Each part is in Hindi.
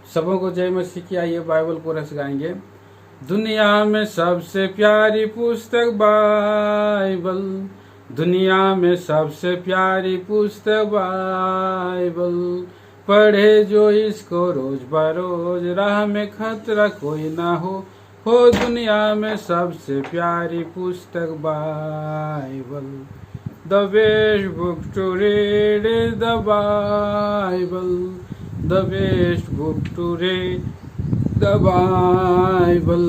सबों को जय मसीह की। आइए बाइबल कोरस गाएंगे। दुनिया में सबसे प्यारी पुस्तक बाइबल, दुनिया में सबसे प्यारी पुस्तक बाइबल, पढ़े जो इसको रोज बरोज, राह में खतरा कोई ना हो दुनिया में सबसे प्यारी पुस्तक Bible. The best book to read is the Bible. The best book to read, the Bible.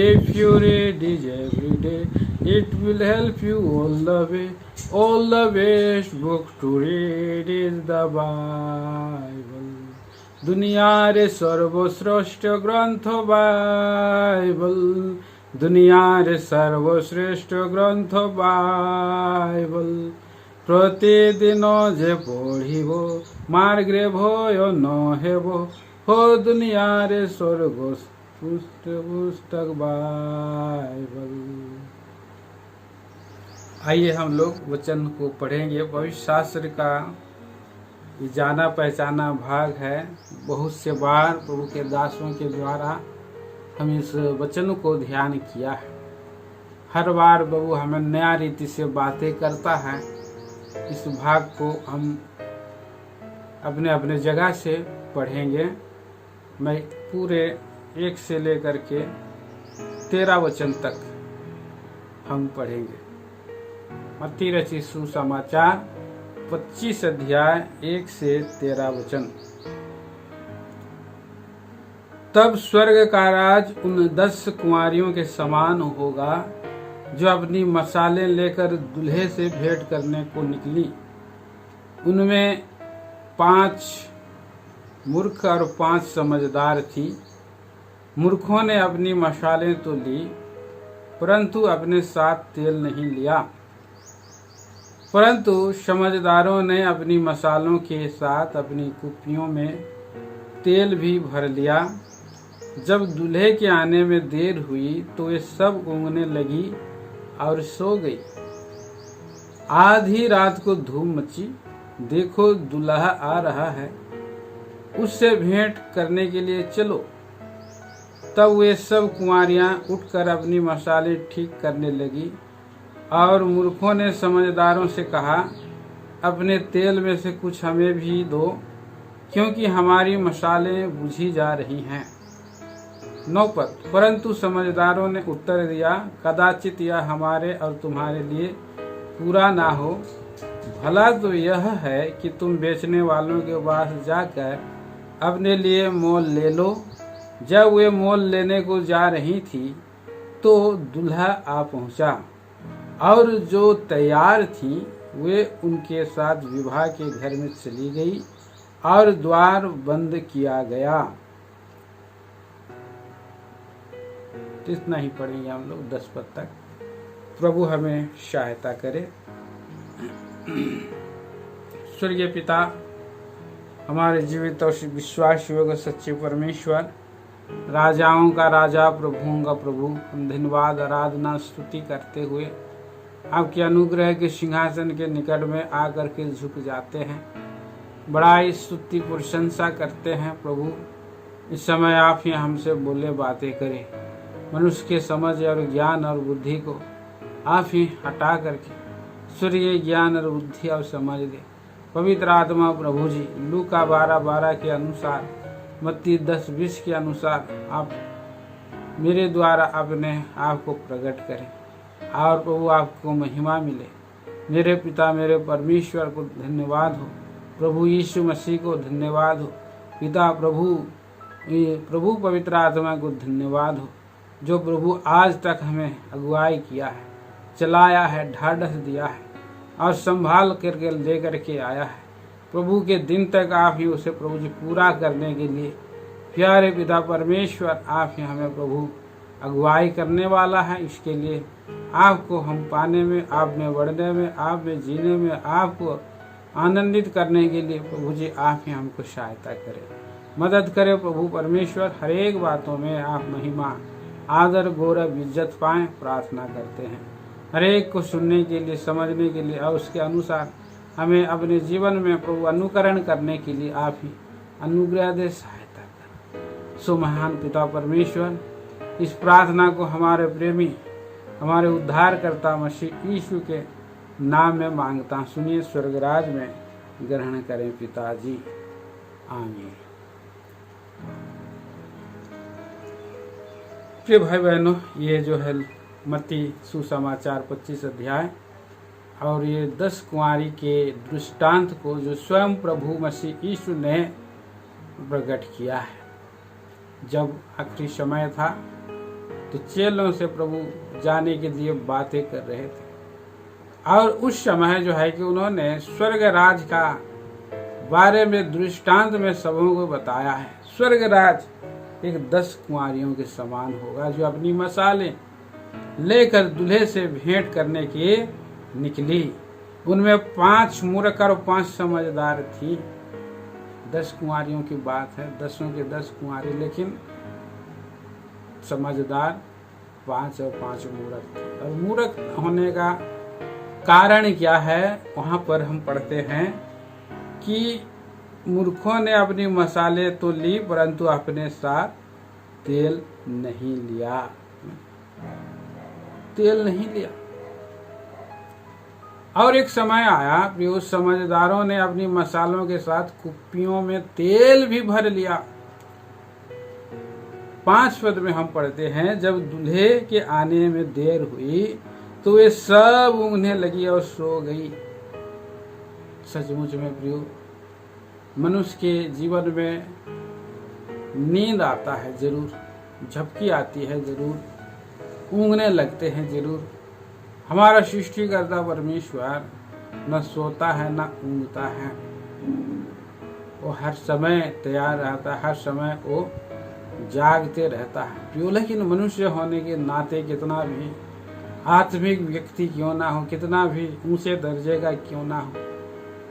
If you read it every day, it will help you all the way. All the best book to read is the Bible. दुनिया रे सर्वश्रेष्ठ ग्रंथ बाइबल, दुनिया रे सर्वश्रेष्ठ ग्रंथ बाइबल, प्रतिदिन जे पढ़िब मार्गे भय न हेब हो दुनिया रे सर्वश्रेष्ठ पुस्तक बाइबल। आइए हम लोग वचन को पढ़ेंगे। पवित्र शास्त्र का ये जाना पहचाना भाग है। बहुत से बार प्रभु के दासों के द्वारा हम इस वचन को ध्यान किया है। हर बार प्रभु हमें नया रीति से बातें करता है। इस भाग को हम अपने अपने जगह से पढ़ेंगे। मैं पूरे 1 से लेकर के 13 वचन तक हम पढ़ेंगे। मत्ती रचित सुसमाचार 25 अध्याय 1 से 13 वचन। तब स्वर्ग का राज उन 10 कुंवारियों के समान होगा जो अपनी मशालें लेकर दूल्हे से भेंट करने को निकली। उनमें 5 मूर्ख और 5 समझदार थी। मूर्खों ने अपनी मशालें तो ली, परंतु अपने साथ तेल नहीं लिया। परंतु समझदारों ने अपनी मशालों के साथ अपनी कुप्पियों में तेल भी भर लिया। जब दूल्हे के आने में देर हुई तो वे सब ऊँघने लगी और सो गई। आधी रात को धूम मची, देखो दूल्हा आ रहा है, उससे भेंट करने के लिए चलो। तब वे सब कुंवारियां उठकर अपनी मशालें ठीक करने लगी। और मूर्खों ने समझदारों से कहा, अपने तेल में से कुछ हमें भी दो, क्योंकि हमारी मशालें बुझी जा रही हैं। 9 पद। परंतु समझदारों ने उत्तर दिया, कदाचित यह हमारे और तुम्हारे लिए पूरा ना हो। भला तो यह है कि तुम बेचने वालों के पास जाकर अपने लिए मोल ले लो। जब वे मोल लेने को जा रही थी तो दूल्हा आ पहुंचा, और जो तैयार थी वे उनके साथ विवाह के घर में चली गई और द्वार बंद किया गया। इतना ही पढ़ेंगे हम लोग 10 पद तक। प्रभु हमें सहायता करे। स्वर्गीय पिता, हमारे जीवित और विश्वास योग्य सच्चे परमेश्वर, राजाओं का राजा, प्रभुओं का प्रभु, हम धन्यवाद आराधना स्तुति करते हुए आपके अनुग्रह के सिंहासन के निकट में आकर के झुक जाते हैं। बड़ाई स्तुति प्रशंसा करते हैं। प्रभु इस समय आप ही हमसे बोले बातें करें। मनुष्य के समझ और ज्ञान और बुद्धि को आप ही हटा करके स्वर्गीय ज्ञान और बुद्धि और समझ दे। पवित्र आत्मा प्रभु जी, लूका 12:12 के अनुसार, मत्ती 10:20 के अनुसार आप मेरे द्वारा अपने आप को प्रकट करें और प्रभु आपको महिमा मिले। मेरे पिता मेरे परमेश्वर को धन्यवाद हो। प्रभु यीशु मसीह को धन्यवाद हो। पिता प्रभु पवित्र आत्मा को धन्यवाद हो, जो प्रभु आज तक हमें अगुवाई किया है, चलाया है, ढाढ़स दिया है और संभाल करके ले करके आया है। प्रभु के दिन तक आप ही उसे प्रभु जी पूरा करने के लिए प्यारे पिता परमेश्वर आप ही हमें प्रभु अगुवाई करने वाला है। इसके लिए आपको हम पाने में, आप में बढ़ने में, आप में जीने में, आपको आनंदित करने के लिए प्रभु जी आप ही हमको सहायता करें, मदद करें। प्रभु परमेश्वर हर एक बातों में आप महिमा, आदर, गौरव, इज्जत पाएं, प्रार्थना करते हैं। हर एक को सुनने के लिए, समझने के लिए और उसके अनुसार हमें अपने जीवन में प्रभु अनुकरण करने के लिए आप ही अनुग्रह दे, सहायता सो महान पिता परमेश्वर, इस प्रार्थना को हमारे प्रेमी, हमारे उद्धारकर्ता मसीह यीशु के नाम में मांगता, सुनिए स्वर्गराज में ग्रहण करें पिताजी, आमीन। प्रिय भाई बहनों, ये जो है मत्ती सुसमाचार 25 अध्याय और ये 10 कुंवारी के दृष्टांत को जो स्वयं प्रभु मसीह यीशु ने प्रकट किया है। जब आखिरी समय था तो चेलों से प्रभु जाने के लिए बातें कर रहे थे और उस समय जो है कि उन्होंने स्वर्ग राज का बारे में दृष्टांत में सबों को बताया है। स्वर्ग राज एक 10 कुंवारियों के समान होगा जो अपनी मसालें लेकर दूल्हे से भेंट करने के निकली। उनमें 5 मूर्ख और 5 समझदार थी। 10 कुंवारियों की बात है, 10 के 10 कुंवारी, लेकिन समझदार 5 और 5 मूर्ख थे। और मूर्ख होने का कारण क्या है, वहां पर हम पढ़ते हैं कि मूर्खों ने अपनी मसाले तो ली परंतु अपने साथ तेल नहीं लिया, तेल नहीं लिया। और एक समय आया कि उस समझदारों ने अपनी मसालों के साथ कुप्पियों में तेल भी भर लिया। 5 पद में हम पढ़ते हैं, जब दूल्हे के आने में देर हुई तो वे सब ऊँघने लगी और सो गई। सचमुच में प्रियो, मनुष्य के जीवन में नींद आता है जरूर, झपकी आती है जरूर, ऊँघने लगते हैं जरूर। हमारा सृष्टिकर्ता परमेश्वर न सोता है न ऊँघता है, वो हर समय तैयार रहता है, हर समय वो जागते रहता है प्रियो। लेकिन मनुष्य होने के नाते कितना भी आत्मिक व्यक्ति क्यों ना हो, कितना भी ऊंचे दर्जे का क्यों ना हो,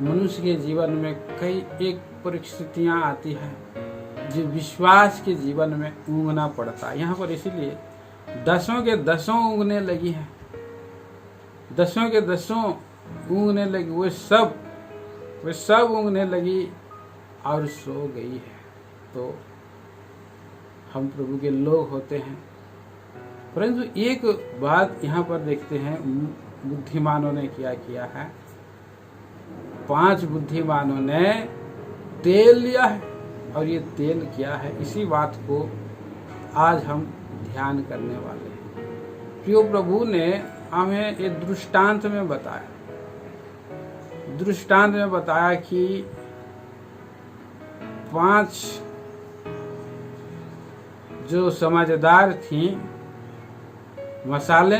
मनुष्य के जीवन में कई एक परिस्थितियां आती हैं जो विश्वास के जीवन में ऊँघना पड़ता है। यहाँ पर इसीलिए 10 के 10 ऊँघने लगी है, 10 के 10 ऊँघने लगी, वे सब ऊँघने लगी और सो गई है। तो हम प्रभु के लोग होते हैं, परंतु एक बात यहाँ पर देखते हैं, बुद्धिमानों ने क्या किया है। 5 बुद्धिमानों ने तेल लिया है और ये तेल क्या है, इसी बात को आज हम ध्यान करने वाले हैं। प्रियो, प्रभु ने हमें एक दृष्टांत में बताया कि 5 जो समझदार थी, मसाले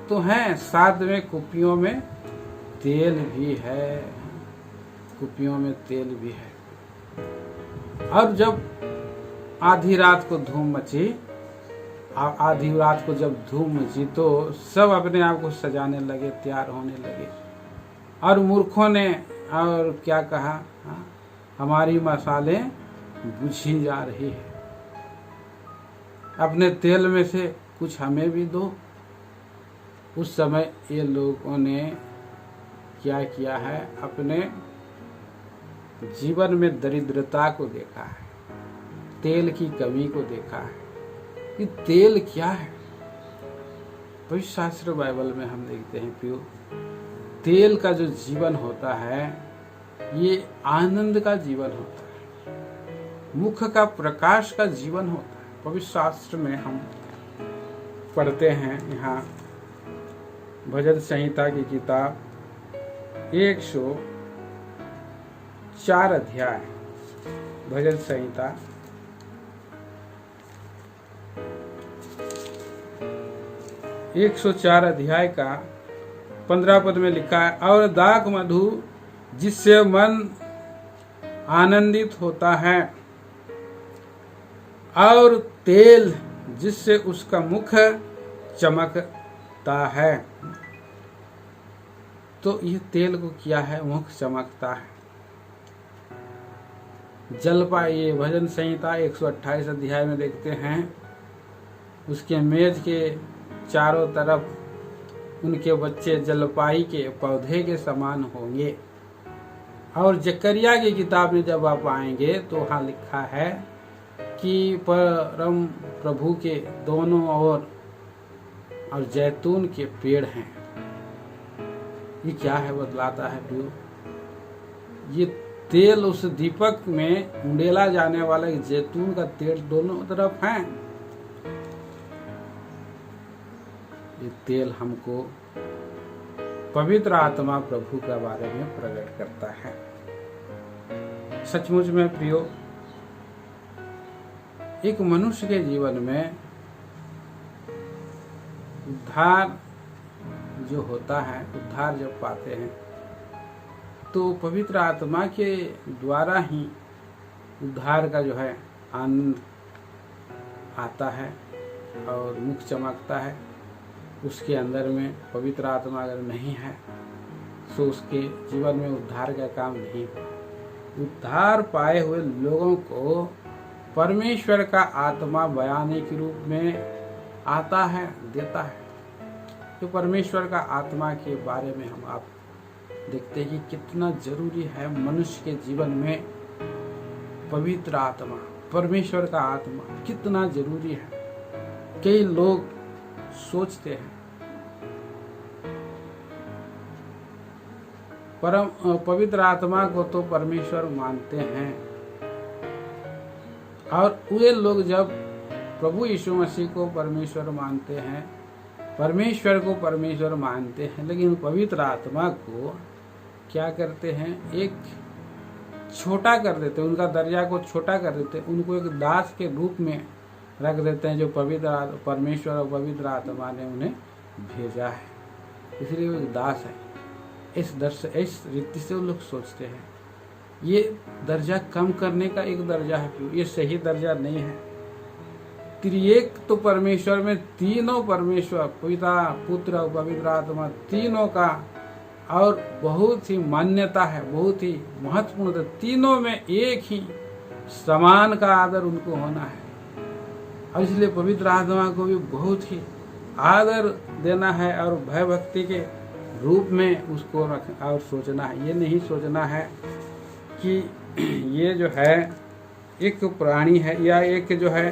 तो हैं, साथ में कुप्पियों में तेल भी है, कुप्पियों में तेल भी है। और जब आधी रात को धूम मची, आधी रात को जब धूम मची तो सब अपने आप को सजाने लगे, तैयार होने लगे। और मूर्खों ने और क्या कहा, हमारी मसाले बुझी जा रही है, अपने तेल में से कुछ हमें भी दो। उस समय ये लोगों ने क्या किया है, अपने जीवन में दरिद्रता को देखा है, तेल की कमी को देखा है कि तेल क्या है। पवित्र शास्त्र बाइबल में हम देखते हैं प्रियो, तेल का जो जीवन होता है ये आनंद का जीवन होता है, मुख का प्रकाश का जीवन होता है। पवित्र शास्त्र में हम पढ़ते हैं, यहाँ भजन संहिता की किताब 104 अध्याय, भजन संहिता 104 अध्याय का 15 पद में लिखा है, और दाख मधु जिससे मन आनंदित होता है और तेल जिससे उसका मुख चमकता है। तो ये तेल को किया है, मुख चमकता है। जलपा, ये भजन संहिता 128 अध्याय में देखते हैं, उसके मेज के चारों तरफ उनके बच्चे जलपाई के पौधे के समान होंगे। और जकरिया की किताब में जब आप आएंगे तो वहां लिखा है कि परम प्रभु के दोनों ओर और जैतून के पेड़ हैं। ये क्या है बतलाता है प्रियो? ये तेल उस दीपक में उंडेला जाने वाला जैतून का तेल दोनों तरफ है। ये तेल हमको पवित्र आत्मा प्रभु के बारे में प्रकट करता है। सचमुच में प्रियो, एक मनुष्य के जीवन में उद्धार जो होता है, उद्धार जब पाते हैं तो पवित्र आत्मा के द्वारा ही उद्धार का जो है आनंद आता है और मुख चमकता है। उसके अंदर में पवित्र आत्मा अगर नहीं है तो उसके जीवन में उद्धार का काम नहीं होगा। उद्धार पाए हुए लोगों को परमेश्वर का आत्मा बयाने के रूप में आता है, देता है। तो परमेश्वर का आत्मा के बारे में हम आप देखते हैं कि कितना जरूरी है मनुष्य के जीवन में पवित्र आत्मा, परमेश्वर का आत्मा कितना जरूरी है। कई लोग सोचते हैं पवित्र आत्मा को तो परमेश्वर मानते हैं, और वे लोग जब प्रभु यीशु मसीह को परमेश्वर मानते हैं, परमेश्वर को परमेश्वर मानते हैं, लेकिन पवित्र आत्मा को क्या करते हैं? एक छोटा कर देते हैं, उनका दर्जा को छोटा कर देते हैं, उनको एक दास के रूप में रख देते हैं जो पवित्र परमेश्वर और पवित्र आत्मा ने उन्हें भेजा है, इसलिए वो एक दास है। इस रीति से वो लोग सोचते हैं। ये दर्जा कम करने का एक दर्जा है, ये सही दर्जा नहीं है। त्रिएक तो परमेश्वर में तीनों परमेश्वर, पिता, पुत्र और पवित्र आत्मा, तीनों का और बहुत ही मान्यता है, बहुत ही महत्वपूर्ण। तीनों में एक ही समान का आदर उनको होना है, और इसलिए पवित्र आत्मा को भी बहुत ही आदर देना है और भय भक्ति के रूप में उसको रख और सोचना है। ये नहीं सोचना है कि ये जो है एक प्राणी है या एक जो है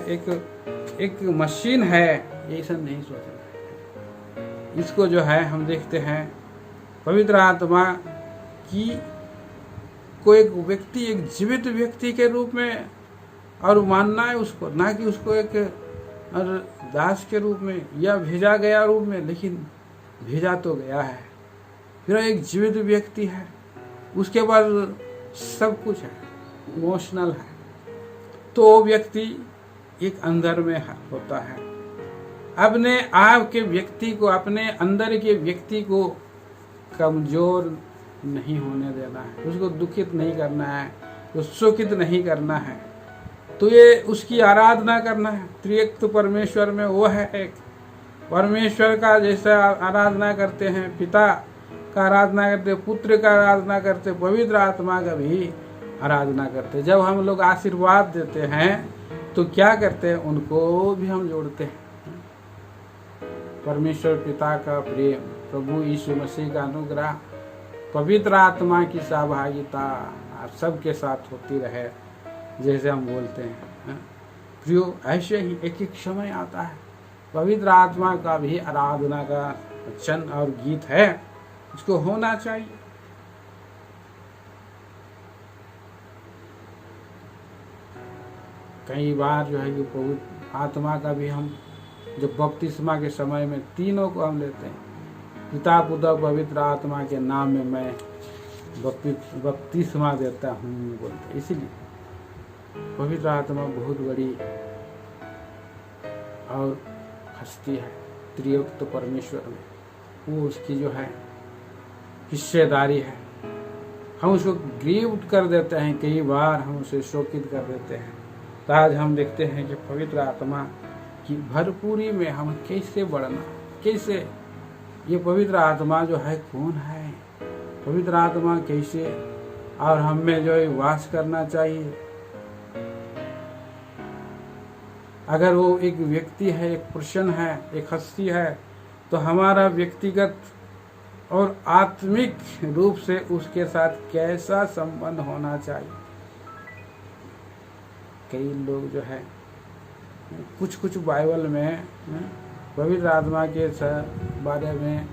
एक मशीन है, ऐसा नहीं सोचना है। इसको जो है हम देखते हैं पवित्र आत्मा की को एक व्यक्ति, एक जीवित व्यक्ति के रूप में और मानना है उसको, ना कि उसको एक दास के रूप में या भेजा गया रूप में। लेकिन भेजा तो गया है, फिर एक जीवित व्यक्ति है, उसके बाद सब कुछ है, इमोशनल है। तो वो व्यक्ति एक अंदर में होता है। अपने आप के व्यक्ति को, अपने अंदर के व्यक्ति को कमजोर नहीं होने देना है, उसको दुखित नहीं करना है, उसको शोकित नहीं करना है। तो ये उसकी आराधना करना है। त्रिएक तो परमेश्वर में वो है एक परमेश्वर का जैसा आराधना करते हैं, पिता का आराधना करते, पुत्र का आराधना करते, पवित्र आत्मा का भी आराधना करते। जब हम लोग आशीर्वाद देते हैं तो क्या करते हैं? उनको भी हम जोड़ते हैं। परमेश्वर पिता का प्रेम, प्रभु यीशु मसीह का अनुग्रह, पवित्र आत्मा की सहभागिता आप सबके साथ होती रहे, जैसे हम बोलते हैं प्रियो। ऐसे ही एक एक समय आता है, पवित्र आत्मा का भी आराधना का वचन और गीत है, उसको होना चाहिए। कई बार जो है कि पवित्र आत्मा का भी हम जब बपतिस्मा के समय में तीनों को हम लेते हैं, पिता, पुत्र, पवित्र आत्मा के नाम में मैं बपतिस्मा देता हूँ बोलते। इसीलिए पवित्र आत्मा बहुत बड़ी और हस्ती है त्रियुक्त तो परमेश्वर में, वो उसकी जो है हिस्सेदारी है। हम उसको गिफ्ट कर देते हैं, कई बार हम उसे शोकित कर देते हैं। तो आज हम देखते हैं कि पवित्र आत्मा की भरपूरी में हम कैसे बढ़ना, कैसे ये पवित्र आत्मा जो है कौन है, पवित्र आत्मा कैसे और हम में जो है वास करना चाहिए। अगर वो एक व्यक्ति है, एक पर्सन है, एक हस्ती है, तो हमारा व्यक्तिगत और आत्मिक रूप से उसके साथ कैसा संबंध होना चाहिए, कई लोग जो है कुछ बाइबल में पवित्र आत्मा के बारे में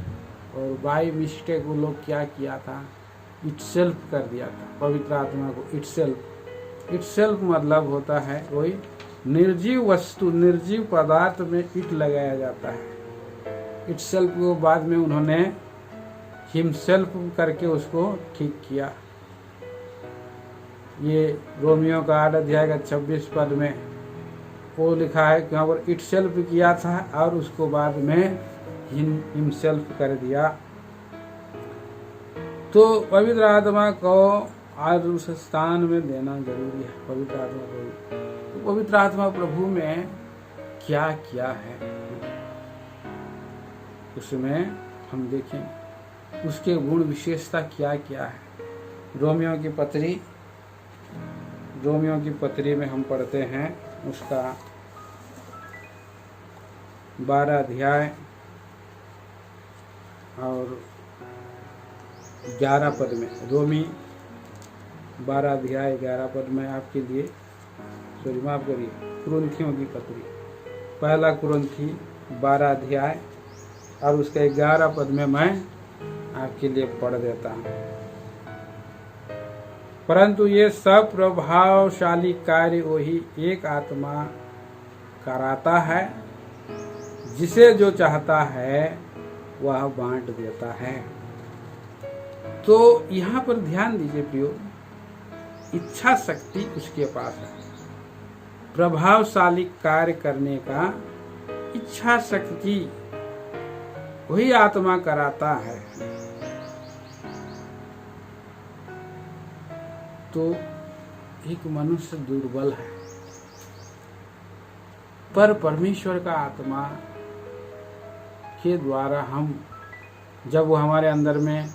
और बाई मिस्टेक वो लोग क्या किया था, इटसेल्फ कर दिया था पवित्र आत्मा को। इटसेल्फ मतलब होता है कोई निर्जीव वस्तु, निर्जीव पदार्थ में इट लगाया जाता है। इटसेल्फ को बाद में उन्होंने हिमसेल्फ करके उसको ठीक किया। ये रोमियो का 8 अध्याय का 26 पद में वो लिखा है कि वहाँ पर इटसेल्फ किया था और उसको बाद में हिमसेल्फ कर दिया। तो पवित्र आत्मा को आज उस स्थान में देना जरूरी है। पवित्र आत्मा प्रभु, तो पवित्र आत्मा प्रभु में क्या क्या है उसमें हम देखें, उसके गुण विशेषता क्या क्या है। रोमियो की पत्री में हम पढ़ते हैं उसका 12 अध्याय और 11 पद में, रोमी 12 अध्याय 11 पद में आपके लिए, सॉरी माफ करिए, कुरिन्थियों की पत्री, पहला कुरिन्थी 12 अध्याय और उसका 11 पद में मैं आपके लिए पढ़ देता हूँ। परंतु ये सब प्रभावशाली कार्य वही एक आत्मा कराता है, जिसे जो चाहता है वह बांट देता है। तो यहाँ पर ध्यान दीजिए प्रियो, इच्छा शक्ति उसके पास है। प्रभावशाली कार्य करने का इच्छा शक्ति वही आत्मा कराता है। तो एक मनुष्य दुर्बल है, पर परमेश्वर का आत्मा के द्वारा हम, जब वो हमारे अंदर में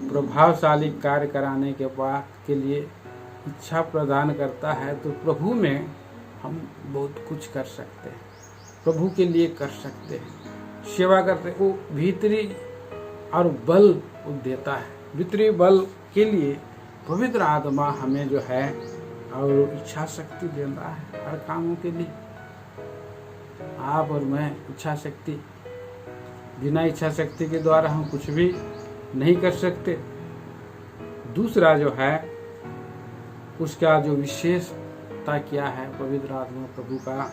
प्रभावशाली कार्य कराने के लिए इच्छा प्रदान करता है, तो प्रभु में हम बहुत कुछ कर सकते हैं, प्रभु के लिए कर सकते हैं, सेवा करते हैं। वो भीतरी और बल वो देता है। भीतरी बल के लिए पवित्र आत्मा हमें जो है और इच्छा शक्ति देता है हर कामों के लिए। आप और मैं इच्छा शक्ति, बिना इच्छा शक्ति के द्वारा हम कुछ भी नहीं कर सकते। दूसरा जो है उसका जो विशेषता क्या है पवित्र आत्मा प्रभु का,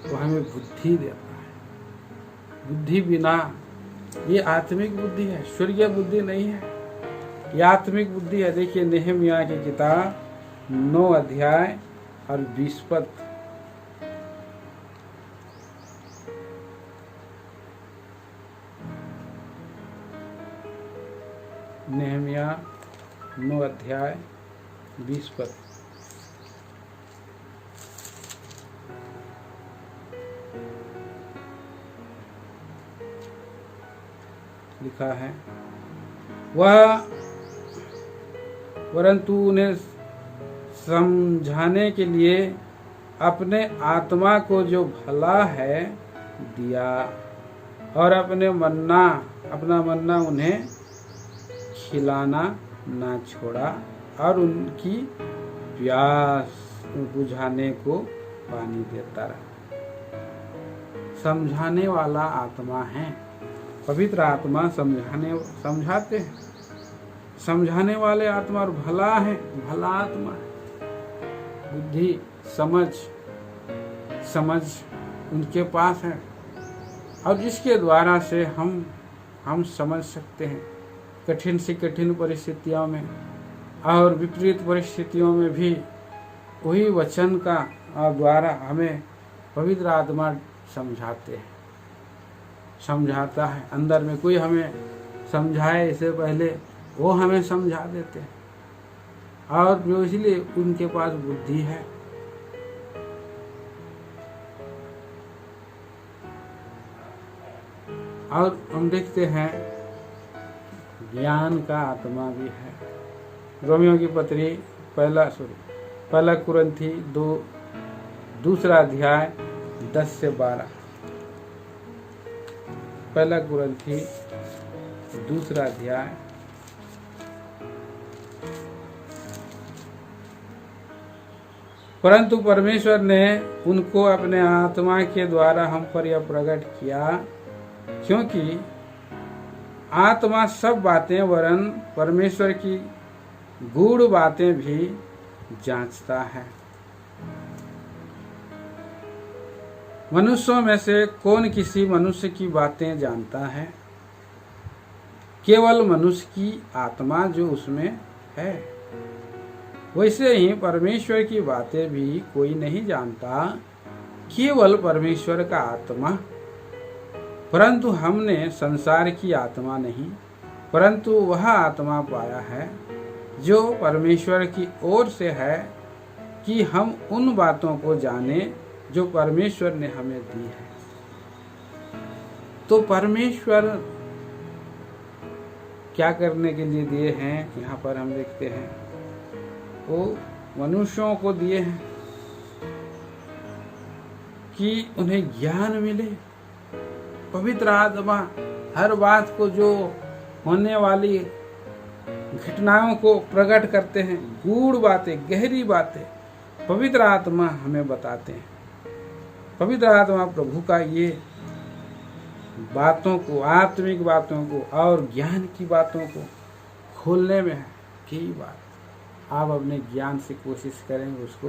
वो हमें बुद्धि देता है। बुद्धि बिना, ये आत्मिक बुद्धि है, स्वर्गीय बुद्धि नहीं है, ये आत्मिक बुद्धि है। देखिए नेहमिया की किताब 9 अध्याय और 20 पद, नेहमिया 9 अध्याय 20 पद। लिखा है, वह परंतु उन्हें समझाने के लिए अपने आत्मा को जो भला है दिया और अपना मन्ना उन्हें खिलाना ना छोड़ा और उनकी प्यास बुझाने को पानी देता रहा। समझाने वाला आत्मा है पवित्र आत्मा, समझाते हैं, समझाने वाले आत्मा और भला है, भला आत्मा है। बुद्धि समझ उनके पास है और जिसके द्वारा से हम समझ सकते हैं कठिन से कठिन परिस्थितियों में और विपरीत परिस्थितियों में भी वही वचन का द्वारा हमें पवित्र आत्मा समझाता है। अंदर में कोई हमें समझाए इससे पहले वो हमें समझा देते हैं और इसलिए उनके पास बुद्धि है। और हम देखते हैं ज्ञान का आत्मा भी है। रोमियो की पत्री पहला कुरिन्थी 2 अध्याय 10 से 12, पहला कुरिन्थी 2 अध्याय 10 परंतु परमेश्वर ने उनको अपने आत्मा के द्वारा हम पर यह प्रकट किया, क्योंकि आत्मा सब बातें वरन परमेश्वर की गूढ़ बातें भी जांचता है। मनुष्यों में से कौन किसी मनुष्य की बातें जानता है? केवल मनुष्य की आत्मा जो उसमें है। वैसे ही परमेश्वर की बातें भी कोई नहीं जानता, केवल परमेश्वर का आत्मा। परंतु हमने संसार की आत्मा नहीं, परंतु वह आत्मा पाया है जो परमेश्वर की ओर से है, कि हम उन बातों को जाने जो परमेश्वर ने हमें दी है। तो परमेश्वर क्या करने के लिए दिए हैं, यहाँ पर हम देखते हैं वो मनुष्यों को दिए हैं कि उन्हें ज्ञान मिले। पवित्र आत्मा हर बात को, जो होने वाली घटनाओं को प्रकट करते हैं, गूढ़ बातें, गहरी बातें पवित्र आत्मा हमें बताते हैं। पवित्र आत्मा प्रभु का ये बातों को, आत्मिक बातों को और ज्ञान की बातों को खोलने में है। कई बात आप अपने ज्ञान से कोशिश करेंगे, उसको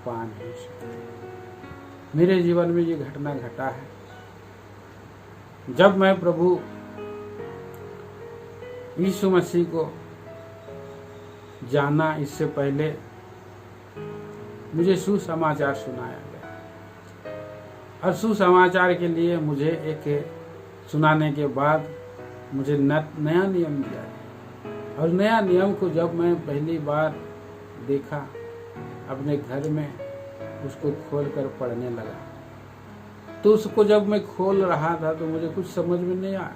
पा नहीं सकते। मेरे जीवन में ये घटना घटा है। जब मैं प्रभु यीशु मसीह को जाना, इससे पहले मुझे सुसमाचार सुनाया गया, और सुसमाचार के लिए मुझे एक सुनाने के बाद मुझे नया नियम दिया। और नया नियम को जब मैं पहली बार देखा अपने घर में, उसको खोलकर पढ़ने लगा, तो उसको जब मैं खोल रहा था तो मुझे कुछ समझ में नहीं आया।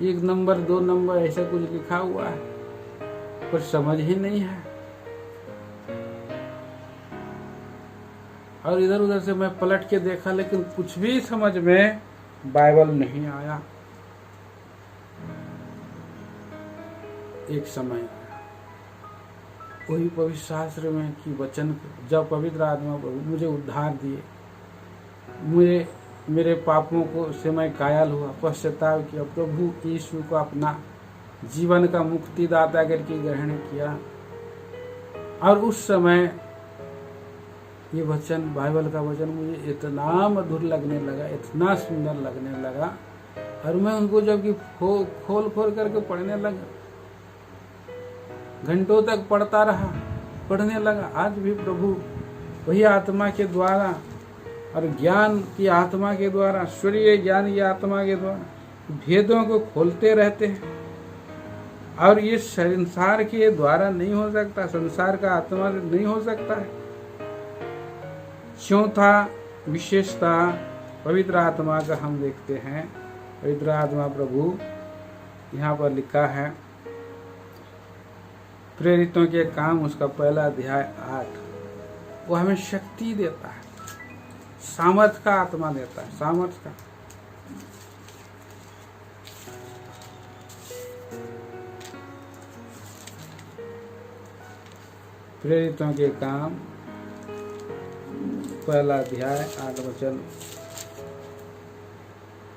1 नंबर 2 नंबर ऐसा कुछ लिखा हुआ है, कुछ समझ ही नहीं है। और इधर उधर से मैं पलट के देखा, लेकिन कुछ भी समझ में बाइबल नहीं आया। एक समय आया, वही पवित्र शास्त्र में की वचन, जब पवित्र आत्मा प्रभु मुझे उद्धार दिए, मुझे मेरे पापों को से मैं कायल हुआ, पश्चाताप किया, प्रभु यीशु को अपना जीवन का मुक्तिदाता करके ग्रहण किया। और उस समय ये वचन, बाइबल का वचन मुझे इतना मधुर लगने लगा, इतना सुंदर लगने लगा, और मैं उनको जब कि खोल करके पढ़ने लगा, घंटों तक पढ़ता रहा, पढ़ने लगा। आज भी प्रभु वही आत्मा के द्वारा और ज्ञान की आत्मा के द्वारा, ईश्वरीय ज्ञान की आत्मा के द्वारा भेदों को खोलते रहते हैं। और ये संसार के द्वारा नहीं हो सकता, संसार का आत्मा नहीं हो सकता है। चौथा विशेषता पवित्र आत्मा का हम देखते हैं। पवित्र आत्मा प्रभु यहाँ पर लिखा है, प्रेरितों के काम, उसका 1 अध्याय 8, वो हमें शक्ति देता है, सामर्थ का आत्मा देता है, सामर्थ का। प्रेरितों के काम 1 अध्याय 8 वचन।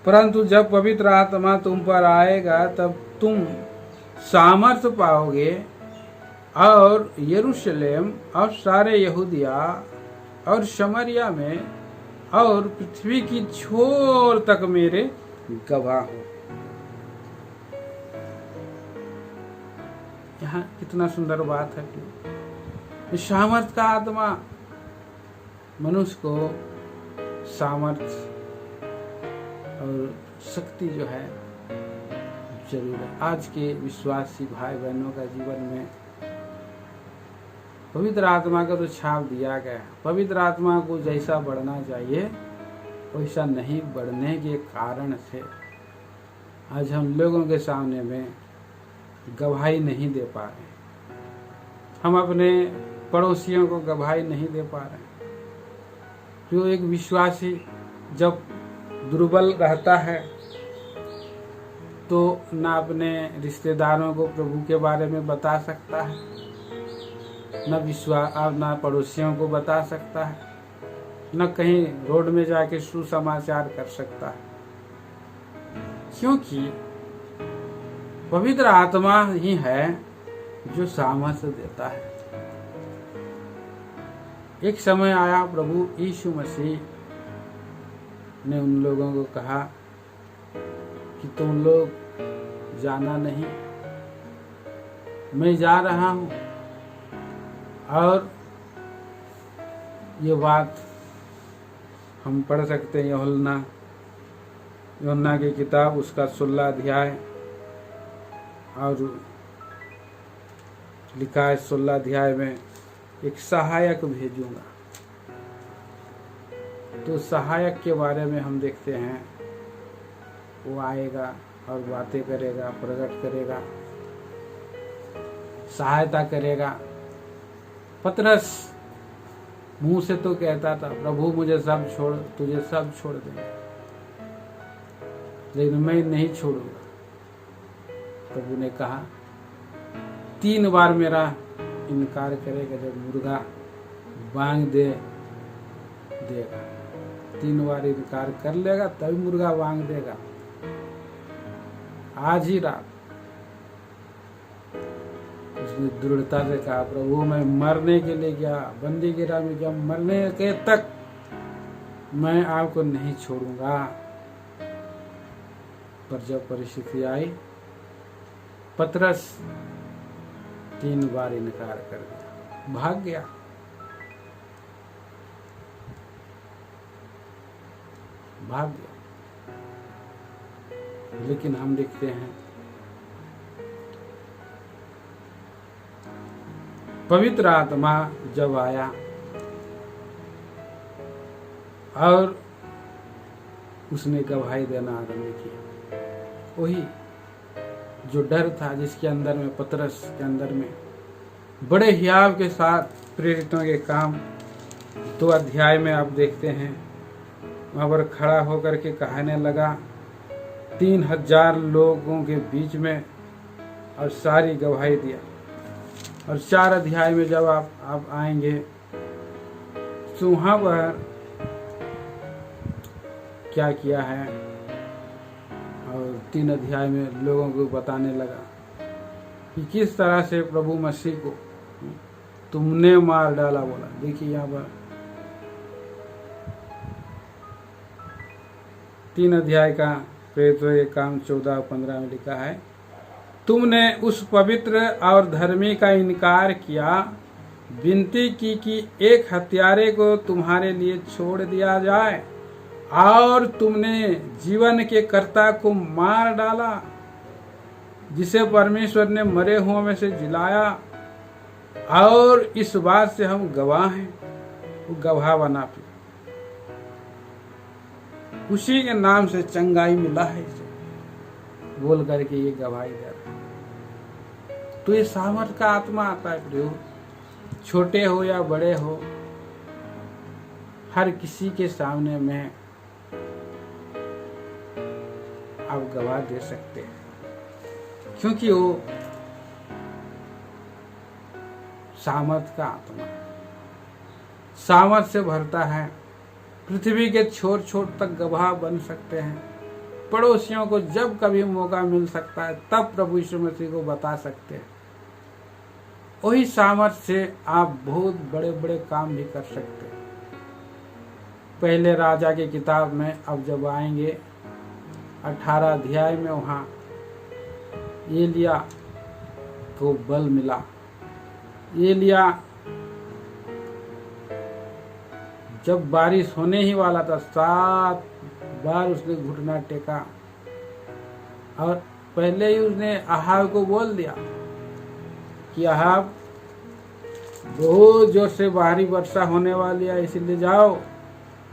परंतु जब पवित्र आत्मा तुम पर आएगा, तब तुम सामर्थ पाओगे, और यरूशलेम और सारे यहूदिया और शमरिया में और पृथ्वी की छोर तक मेरे गवाह हो। यहाँ कितना सुंदर बात है। सामर्थ का आत्मा मनुष्य को सामर्थ और शक्ति जो है जरूर है। आज के विश्वासी भाई बहनों का जीवन में पवित्र आत्मा का तो छाप दिया गया है। पवित्र आत्मा को जैसा बढ़ना चाहिए वैसा नहीं बढ़ने के कारण से आज हम लोगों के सामने में गवाही नहीं दे पा रहे, हम अपने पड़ोसियों को गवाही नहीं दे पा रहे। जो एक विश्वासी जब दुर्बल रहता है तो ना अपने रिश्तेदारों को प्रभु के बारे में बता सकता है, न पड़ोसियों को बता सकता है, न कहीं रोड में जाके सुसमाचार कर सकता है, क्योंकि पवित्र आत्मा ही है जो सामर्थ्य देता है। एक समय आया, प्रभु यीशु मसीह ने उन लोगों को कहा कि तुम लोग जाना नहीं, मैं जा रहा हूं। और ये बात हम पढ़ सकते हैं यूहन्ना की किताब उसका 16 अध्याय, और लिखा है 16 अध्याय में, एक सहायक भेजूंगा। तो सहायक के बारे में हम देखते हैं, वो आएगा और बातें करेगा, प्रकट करेगा, सहायता करेगा। पतरस मुंह से तो कहता था, प्रभु मुझे सब छोड़, तुझे सब छोड़ देंगे, लेकिन मैं नहीं छोड़ूंगा। प्रभु ने कहा 3 बार मेरा इनकार करेगा, जब मुर्गा बांग देगा 3 बार इनकार कर लेगा तभी मुर्गा बांग देगा। आज ही रात उसने दृढ़ता से कहा, प्रभु मैं मरने के लिए गया, बंदी गिरा में गया, मरने के तक मैं आपको नहीं छोड़ूंगा। पर जब परिस्थिति आई, पतरस 3 बार इनकार कर दिया, भाग गया। लेकिन हम देखते हैं पवित्र आत्मा जब आया और उसने गवाही देना आरंभ किया, वही जो डर था जिसके अंदर में, पतरस के अंदर में, बड़े हियाव के साथ प्रेरितों के काम 2 अध्याय में आप देखते हैं, वहां पर खड़ा होकर के कहने लगा 3000 लोगों के बीच में, और सारी गवाही दिया। और 4 अध्याय में जब आप आएंगे तो वहां पर क्या किया है, और 3 अध्याय में लोगों को बताने लगा कि किस तरह से प्रभु मसीह को तुमने मार डाला। बोला, देखिए यहाँ पर 3 अध्याय का प्रेरितों के काम 14-15 में लिखा है, तुमने उस पवित्र और धर्मी का इनकार किया, विनती की कि एक हत्यारे को तुम्हारे लिए छोड़ दिया जाए, और तुमने जीवन के कर्ता को मार डाला, जिसे परमेश्वर ने मरे हुओं में से जिलाया। और इस बात से हम गवाह हैं, वो गवाह बना फिर उसी के नाम से चंगाई मिला है इसे, बोल करके ये गवाही दे रहा है। तो ये सामर्थ का आत्मा आता है प्रयोग, छोटे हो या बड़े हो, हर किसी के सामने में आप गवाह दे सकते हैं, क्योंकि वो सामर्थ का आत्मा सामर्थ से भरता है। पृथ्वी के छोर छोर तक गवाह बन सकते हैं, पड़ोसियों को जब कभी मौका मिल सकता है तब प्रभु यीशु मसीह को बता सकते हैं। वही सामर्थ्य से आप बहुत बड़े बड़े काम भी कर सकते हैं। पहले राजा की किताब में अब जब आएंगे 18 अध्याय में, वहां एलिया को बल मिला। एलिया जब बारिश होने ही वाला था, 7 बार उसने घुटना टेका, और पहले ही उसने अहाब को बोल दिया कि अहाब बहुत जोर से भारी वर्षा होने वाली है, इसलिए जाओ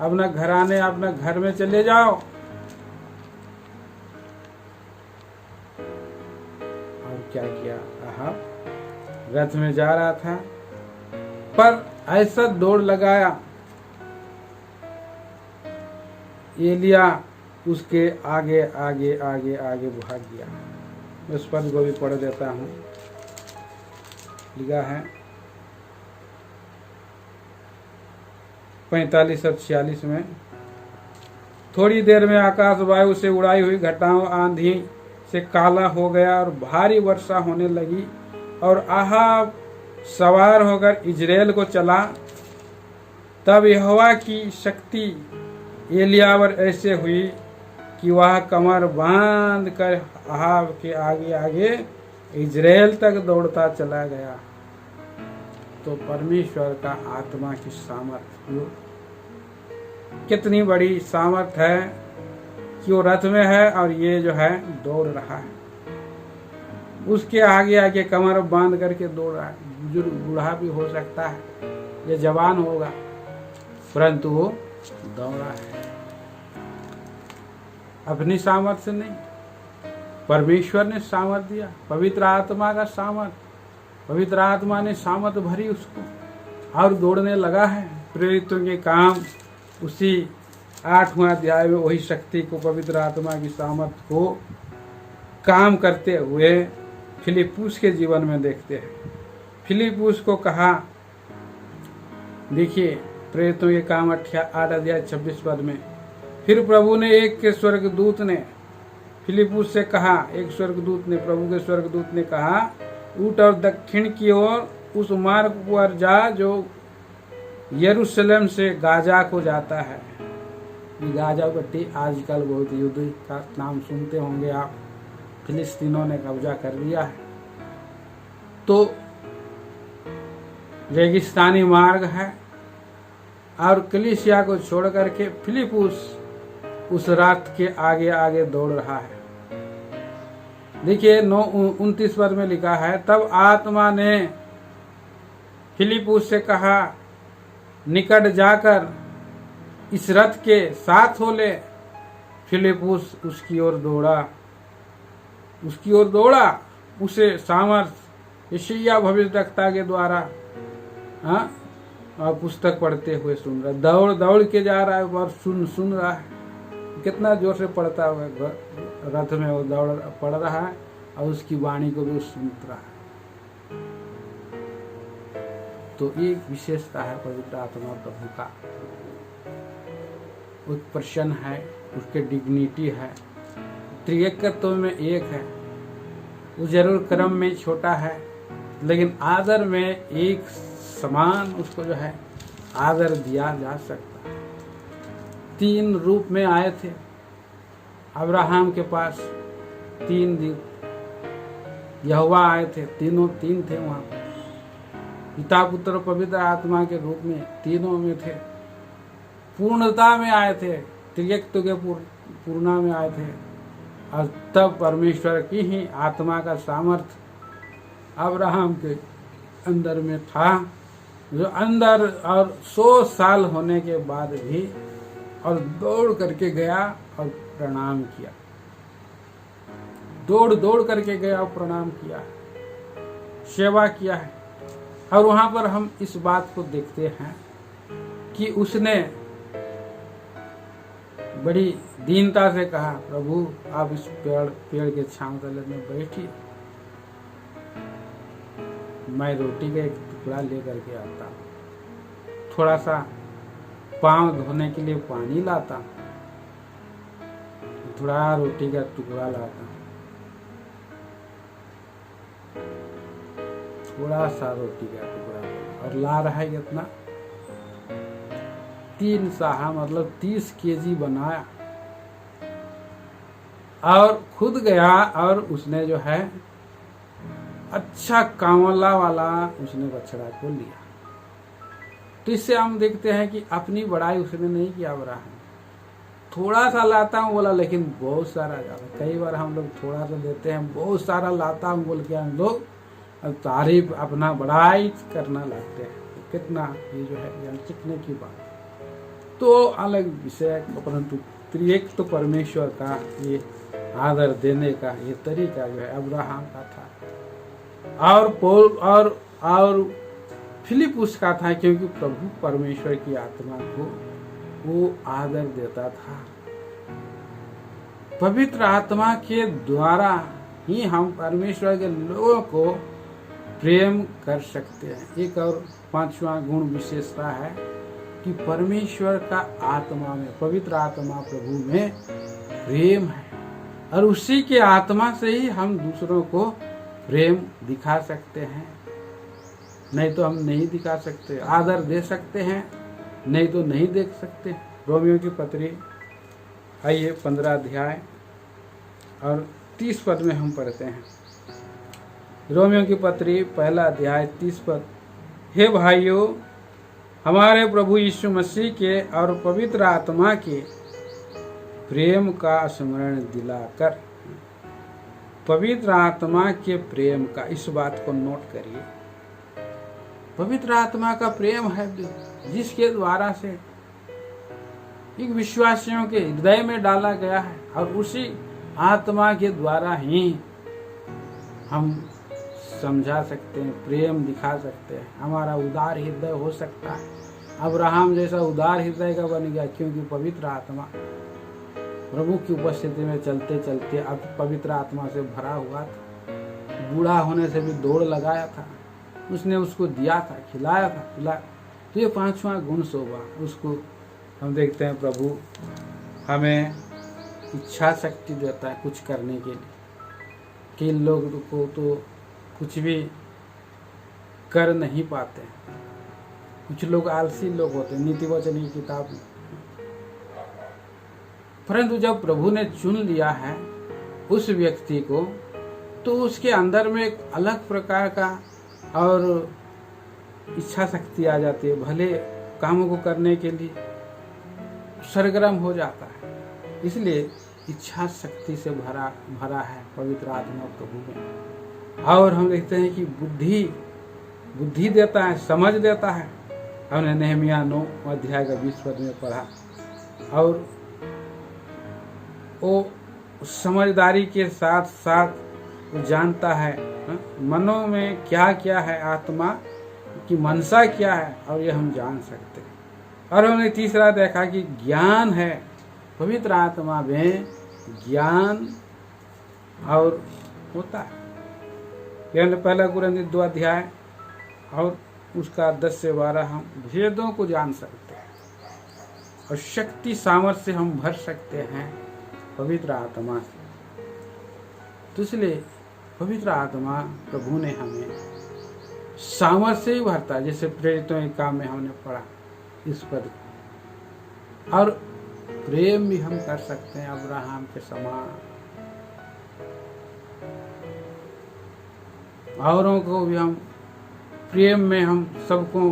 अपना घराने अपना घर में चले जाओ। और क्या किया, अहाब रथ में जा रहा था, पर ऐसा दौड़ लगाया, एलिया उसके आगे आगे आगे आगे भाग गया। उस पद को भी पढ़ देता हूँ। लिखा है 45 और 46 में, थोड़ी देर में आकाश वायु से उड़ाई हुई घटाओं आंधी से काला हो गया और भारी वर्षा होने लगी, और अहाब सवार होकर इजराइल को चला। तब यहोवा की शक्ति एलिया पर ऐसे हुई कि वह कमर बांध कर अहाब के आगे आगे इजराइल तक दौड़ता चला गया। तो परमेश्वर का आत्मा की सामर्थ्य, कितनी बड़ी सामर्थ है कि वो रथ में है और ये जो है दौड़ रहा है, उसके आगे आगे कमर बांध करके दौड़ रहा है। बुजुर्ग बूढ़ा भी हो सकता है, ये जवान होगा, परंतु वो दौड़ा है अपनी सामर्थ्य से नहीं, परमेश्वर ने सामर्थ दिया, पवित्र आत्मा का सामर्थ, पवित्र आत्मा ने सामर्थ भरी उसको और दौड़ने लगा है। प्रेरितों के काम उसी 8वां अध्याय में वही शक्ति को, पवित्र आत्मा की सामर्थ को काम करते हुए फिलिप्पुस के जीवन में देखते हैं। फिलिप्पुस को कहा, देखिए प्रेरितों के काम 8 अध्याय 26 पद में, फिर प्रभु ने एक के स्वर्गदूत ने फिलिप्पुस से कहा, एक स्वर्गदूत ने, प्रभु के स्वर्गदूत ने कहा, उठ और दक्षिण की ओर उस मार्ग पर जा जो यरूशलेम से गाजा को जाता है। गाजा पट्टी आजकल बहुत युद्ध का नाम सुनते होंगे आप, फिलिस्तीनों ने कब्जा कर लिया है। तो रेगिस्तानी मार्ग है और कलीसिया को छोड़ करके फिलिप्पुस उस रात के आगे आगे दौड़ रहा है। देखिए 29 पद में लिखा है, तब आत्मा ने फिलिप्पुस से कहा, निकट जाकर इस रथ के साथ हो ले। फिलिप्पुस उसकी ओर दौड़ा, उसे सामर्थ यशायाह भविष्यद्वक्ता के द्वारा और पुस्तक पढ़ते हुए सुन रहा, दौड़ दौड़ के जा रहा है और सुन रहा है। कितना जोर से पढ़ता हुआ रथ में वो दौड़ पढ़ रहा है और उसकी वाणी को भी सुन रहा है। तो एक विशेषता है पवित्र आत्मा प्रभु का, वो प्रसन्न है, उसके डिग्निटी है, त्रिएकत्व में एक है। वो जरूर क्रम में छोटा है लेकिन आदर में एक समान उसको जो है आदर दिया जा सकता है। 3 रूप में आए थे अब्राहम के पास, 3 दिन यहोवा आए थे, तीनों 3 थे वहां पर, पिता पुत्र पवित्र आत्मा के रूप में तीनों में थे, पूर्णता में आए थे, त्रिएकत्व के पूर्णा में आए थे। और तब परमेश्वर की ही आत्मा का सामर्थ्य अब्राहम के अंदर में था, जो अंदर और 100 साल होने के बाद भी और दौड़ करके गया और प्रणाम किया, दौड़ करके गया और प्रणाम किया, सेवा किया है। और वहां पर हम इस बात को देखते हैं कि उसने बड़ी दीनता से कहा, प्रभु आप इस पेड़ के छांव तले में बैठिए, मैं रोटी का एक टुकड़ा लेकर के आता हूँ, थोड़ा सा पांव धोने के लिए पानी लाता हूँ, थोड़ा रोटी का टुकड़ा लाता हूँ, थोड़ा सा रोटी का टुकड़ा, और ला रहा है कितना, 3 साहा मतलब 30 केजी बनाया और खुद गया और उसने जो है अच्छा कांवला वाला उसने बछड़ा को लिया। तो इससे हम देखते हैं कि अपनी बड़ाई उसने नहीं किया अब्राहम, थोड़ा सा लाता हूँ बोला लेकिन बहुत सारा ज्यादा। कई बार हम लोग थोड़ा सा देते हैं, बहुत सारा लाता हूँ बोल के हम लोग तारीफ अपना बड़ाई करना लगते हैं, कितना ये जो है चिकने की बात तो अलग विषय, परंतु त्रिएक तो परमेश्वर का ये आदर देने का ये तरीका जो है अब्राहम का था और पौल और फिलिप्पुस का था, क्योंकि प्रभु परमेश्वर की आत्मा को वो आदर देता था। पवित्र आत्मा के द्वारा ही हम परमेश्वर के लोगों को प्रेम कर सकते हैं। एक और 5वां गुण विशेषता है कि परमेश्वर का आत्मा में, पवित्र आत्मा प्रभु में प्रेम है, और उसी के आत्मा से ही हम दूसरों को प्रेम दिखा सकते हैं। नहीं तो हम नहीं दिखा सकते। आदर दे सकते हैं, नहीं तो नहीं देख सकते। रोमियो की पत्री आइए 15 अध्याय और 30 पद में हम पढ़ते हैं। रोमियो की पत्री 1 अध्याय 30 पद। हे भाइयों, हमारे प्रभु यीशु मसीह के और पवित्र आत्मा के प्रेम का स्मरण दिलाकर, पवित्र आत्मा के प्रेम का, इस बात को नोट करिए। पवित्र आत्मा का प्रेम है जिसके द्वारा से एक विश्वासियों के हृदय में डाला गया है, और उसी आत्मा के द्वारा ही हम समझा सकते हैं, प्रेम दिखा सकते हैं। हमारा उदार हृदय हो सकता है। अब्राहम जैसा उदार हृदय का बन गया, क्योंकि पवित्र आत्मा प्रभु की उपस्थिति में चलते चलते अब पवित्र आत्मा से भरा हुआ था। बूढ़ा होने से भी दौड़ लगाया था, उसने उसको दिया था, खिलाया था। तो ये 5वां गुण शोभा, उसको हम देखते हैं। प्रभु हमें इच्छा शक्ति देता है कुछ करने के लिए। कई लोग को तो कुछ भी कर नहीं पाते, कुछ लोग आलसी लोग होते हैं, नीति वचन की किताब में। परंतु जब प्रभु ने चुन लिया है उस व्यक्ति को, तो उसके अंदर में एक अलग प्रकार का और इच्छा शक्ति आ जाती है, भले कामों को करने के लिए सरगर्म हो जाता है। इसलिए इच्छा शक्ति से भरा है पवित्र आत्मा प्रभु में। और हम देखते हैं कि बुद्धि देता है, समझ देता है। हमने नहमिया 9 अध्याय का 20 पद में पढ़ा। और वो समझदारी के साथ साथ वो जानता है मनों में क्या क्या है, आत्मा की मनसा क्या है, और ये हम जान सकते हैं। और हमने तीसरा देखा कि ज्ञान है, पवित्र आत्मा में ज्ञान और होता है। यानी 1 कुरिन्थियों 2 अध्याय और उसका 10 से 12 हम भेदों को जान सकते हैं, और शक्ति सामर्थ्य से हम भर सकते हैं पवित्र आत्मा से। तो इसलिए पवित्र आत्मा प्रभु ने हमें सामर्थ्य से ही भरता है, जैसे प्रेरितों के काम में हमने पढ़ा इस पद। और प्रेम भी हम कर सकते हैं अब्राहम के समान। औरों को भी हम प्रेम में हम सबको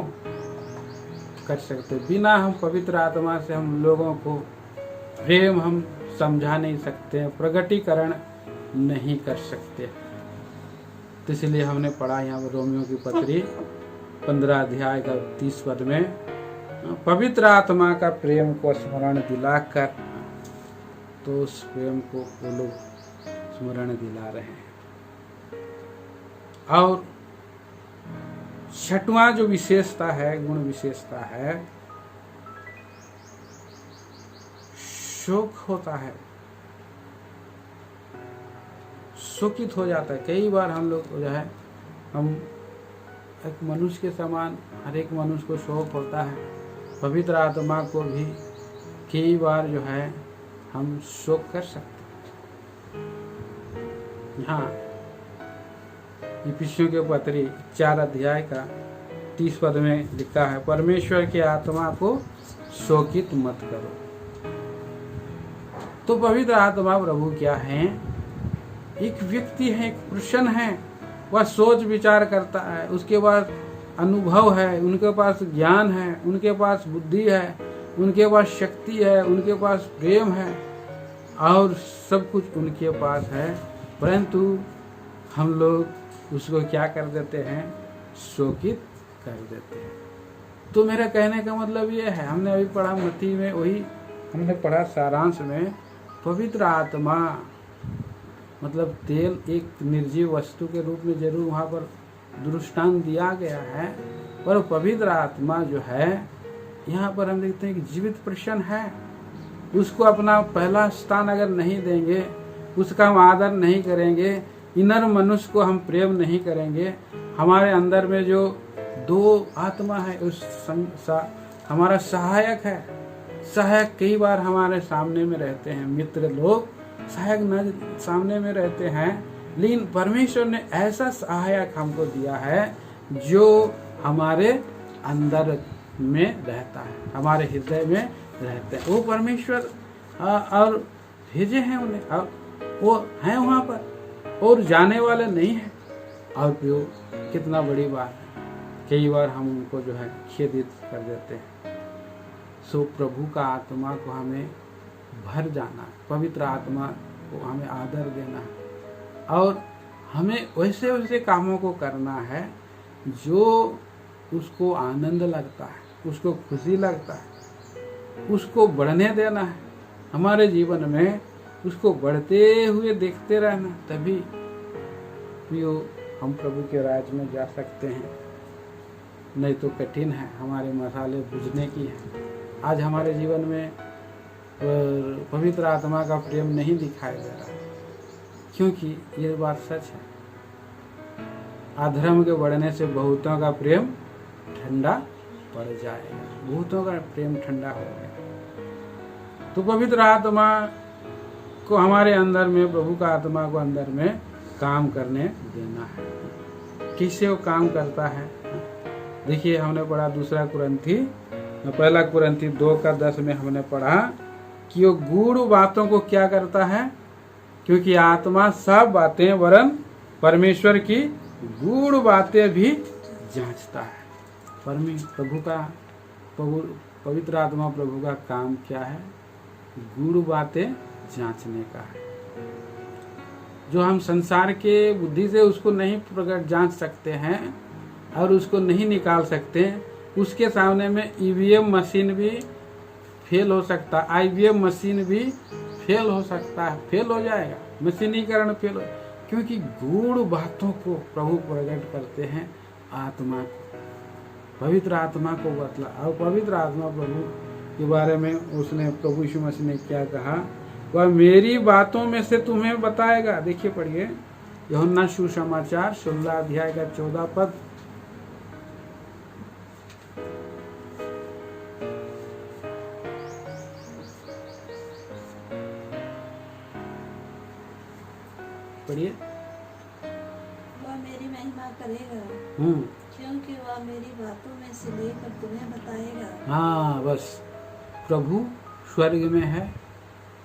कर सकते हैं। बिना हम पवित्र आत्मा से हम लोगों को प्रेम हम समझा नहीं सकते, प्रगटीकरण नहीं कर सकते। तो इसलिए हमने पढ़ा यहाँ पर रोमियो की पत्री 15 अध्याय का 30 पद में, पवित्र आत्मा का प्रेम को स्मरण दिलाकर, तो उस प्रेम को वो लोग स्मरण दिला रहे हैं। और 6वां जो विशेषता है, गुण विशेषता है, शोक होता है, शोकित हो जाता है। कई बार हम लोग जो है, हम एक मनुष्य के समान, हर एक मनुष्य को शोक होता है। पवित्र आत्मा को भी कई बार जो है हम शोक कर सकते हैं। हाँ, इफिसियों के पत्री 4 अध्याय का 30 पद में लिखा है, परमेश्वर के आत्मा को शोकित मत करो। तो पवित्र आत्मा प्रभु क्या है? एक व्यक्ति है, एक पुरुषन है। वह सोच विचार करता है, उसके पास अनुभव है, उनके पास ज्ञान है, उनके पास बुद्धि है, उनके पास शक्ति है, उनके पास प्रेम है, और सब कुछ उनके पास है। परंतु हम लोग उसको क्या कर देते हैं? शोकित कर देते हैं। तो मेरा कहने का मतलब ये है, हमने अभी पढ़ा मत्ती में, वही हमने पढ़ा सारांश में, पवित्र आत्मा मतलब तेल एक निर्जीव वस्तु के रूप में जरूर वहाँ पर दृष्टांत दिया गया है, पर पवित्र आत्मा जो है यहाँ पर हम देखते हैं कि जीवित प्रश्न है। उसको अपना पहला स्थान अगर नहीं देंगे, उसका हम आदर नहीं करेंगे, इनर मनुष्य को हम प्रेम नहीं करेंगे, हमारे अंदर में जो 2 आत्मा है उस हमारा सहायक है। सहायक कई बार हमारे सामने में रहते हैं, मित्र लोग सहायक न सामने में रहते हैं, लेकिन परमेश्वर ने ऐसा सहायक हमको दिया है जो हमारे अंदर में रहता है, हमारे हृदय में रहते हैं। वो परमेश्वर और भेजे हैं उन्हें, और वो हैं वहाँ पर और जाने वाले नहीं है। और जो कितना बड़ी बात है, कई बार हम उनको जो है खेदित कर देते हैं। सो प्रभु का आत्मा को हमें भर जाना है, पवित्र आत्मा को हमें आदर देना है, और हमें वैसे वैसे कामों को करना है जो उसको आनंद लगता है, उसको खुशी लगता है, उसको बढ़ने देना है हमारे जीवन में, उसको बढ़ते हुए देखते रहना, तभी हम प्रभु के राज में जा सकते हैं। नहीं तो कठिन है, हमारे मसाले बुझने की है। आज हमारे जीवन में पवित्र आत्मा का प्रेम नहीं दिखाई दे रहा, क्योंकि ये बात सच है, अधर्म के बढ़ने से बहुतों का प्रेम ठंडा पड़ जाएगा, बहुतों का प्रेम ठंडा हो गया। तो पवित्र आत्मा को हमारे अंदर में, प्रभु का आत्मा को अंदर में काम करने देना है। किससे वो काम करता है? देखिए, हमने पढ़ा दूसरा कुरिन्थी, पहला कुरिन्थी 2:10 में हमने पढ़ा कि वो गूढ़ बातों को क्या करता है, क्योंकि आत्मा सब बातें वरन परमेश्वर की गूढ़ बातें भी जांचता है। प्रभु का पवित्र आत्मा प्रभु का काम क्या है? गूढ़ बातें जांचने का है। जो हम संसार के बुद्धि से उसको नहीं प्रकट जांच सकते हैं और उसको नहीं निकाल सकते, उसके सामने में ईवीएम मशीन भी फेल हो सकता, आईवीएम मशीन भी फेल हो सकता है, फेल हो जाएगा, मशीनीकरण फेल हो, क्योंकि गूढ़ बातों को प्रभु प्रकट करते हैं आत्मा को, पवित्र आत्मा को बतला। और पवित्र आत्मा प्रभु के बारे में उसने, प्रभु यीशु मसीह ने क्या कहा? वह मेरी बातों में से तुम्हें बताएगा। देखिए, पढ़िए यूहन्ना सुसमाचार 16 अध्याय का 14 पद। पढ़िए। वह मेरी महिमा करेगा, क्योंकि वह मेरी बातों में से लेकर तुम्हें बताएगा। हाँ, बस प्रभु स्वर्ग में है,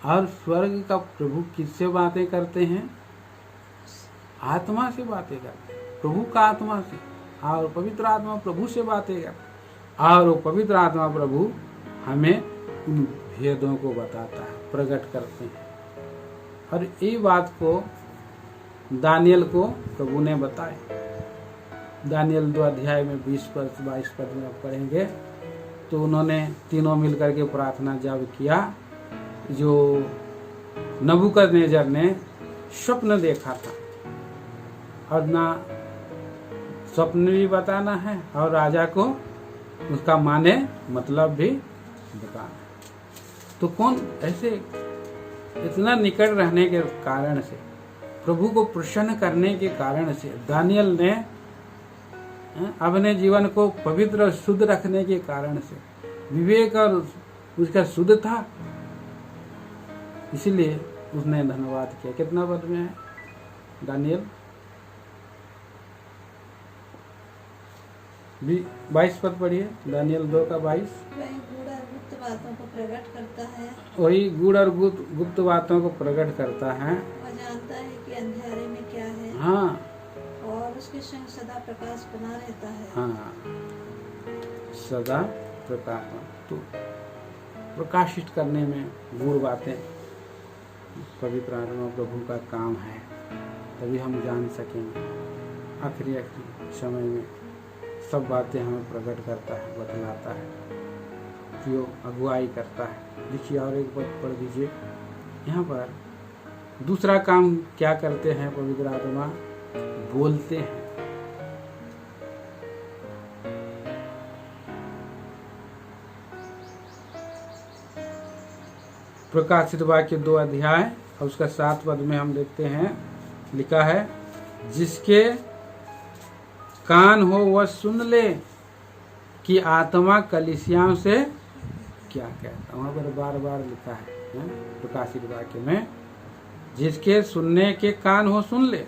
और स्वर्ग का प्रभु किससे बातें करते हैं? आत्मा से बातें करते हैं, प्रभु का आत्मा से, और पवित्र आत्मा प्रभु से बातें करते, और वो पवित्र आत्मा प्रभु हमें उन भेदों को बताता है, प्रकट करते हैं। और ये बात को दानियल को प्रभु ने बताया। दानियल 2 अध्याय में 20 पद 22 पद में पढ़ेंगे, तो उन्होंने तीनों मिलकर के प्रार्थना जब किया, जो नबूकदनेस्सर ने स्वप्न देखा था, और ना स्वप्न भी बताना है और राजा को उसका माने मतलब भी बताना है। तो कौन ऐसे इतना निकट रहने के कारण से, प्रभु को प्रसन्न करने के कारण से, दानियल ने अपने जीवन को पवित्र और शुद्ध रखने के कारण से, विवेक और उसका शुद्ध था, इसीलिए उसने धन्यवाद किया। कितना पद में है दानियल? 22 पद पढ़िए, दानियल 2 का 22। वही गूढ़ और गुप्त बातों को प्रकट करता है, वही गूढ़ और गुप्त बातों को प्रकट करता है। वह जानता है कि अंधेरे में क्या है, हाँ, और उसके संग सदा प्रकाश बना रहता है। हाँ, सदा प्रकाश, तो प्रकाशित करने में गूढ़ बातें पवित्र आत्मा प्रभु का काम है, तभी हम जान सकेंगे। आखिरी समय में सब बातें हमें प्रकट करता है, बतलाता है, जो अगुवाई करता है। देखिए, और एक पद पढ़ दीजिए। यहाँ पर दूसरा काम क्या करते हैं पवित्र आत्मा? बोलते हैं। प्रकाशित वाक्य 2 अध्याय और उसका 7 पद में हम देखते हैं, लिखा है, जिसके कान हो वह सुन ले कि आत्मा कलीसियाओं से क्या कहता। वहाँ पर बार बार लिखा है प्रकाशित वाक्य में, जिसके सुनने के कान हो सुन ले,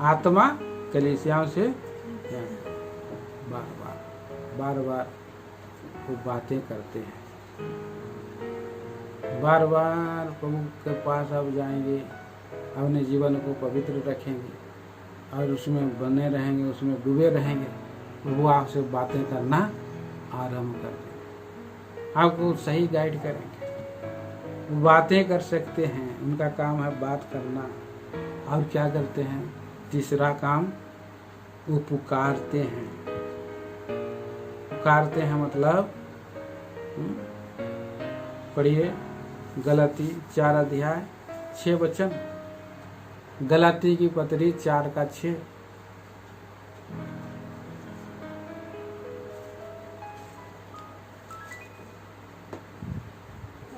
आत्मा कलीसियाओं से क्या कहता। बार बार वो बातें करते हैं, बार बार प्रभु के पास अब जाएंगे, अपने जीवन को पवित्र रखेंगे और उसमें बने रहेंगे, उसमें डूबे रहेंगे। वो आपसे बातें करना आरंभ कर देंगे, आपको सही गाइड करेंगे। वो बातें कर सकते हैं, उनका काम है बात करना। और क्या करते हैं? तीसरा काम, वो पुकारते हैं। पुकारते हैं मतलब पढ़िए गलाती 4 अध्याय 6 वचन, गलाती की पत्री 4:6।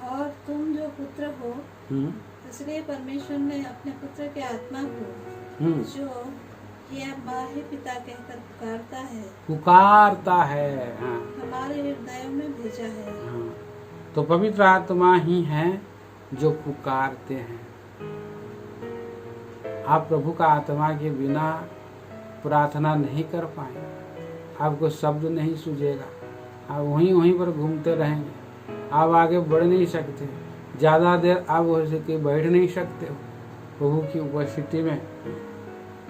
और तुम जो पुत्र हो, इसलिए परमेश्वर ने अपने पुत्र के आत्मा को जो ये बाहे पिता कहकर पुकारता है हाँ। हमारे हृदयों में भेजा है। हाँ। तो पवित्र आत्मा ही है जो पुकारते हैं। आप प्रभु का आत्मा के बिना प्रार्थना नहीं कर पाएंगे, आपको शब्द नहीं सूझेगा, आप वहीं पर घूमते रहेंगे, आप आगे बढ़ नहीं सकते, ज्यादा देर आप हो सके बैठ नहीं सकते हो प्रभु की उपस्थिति में।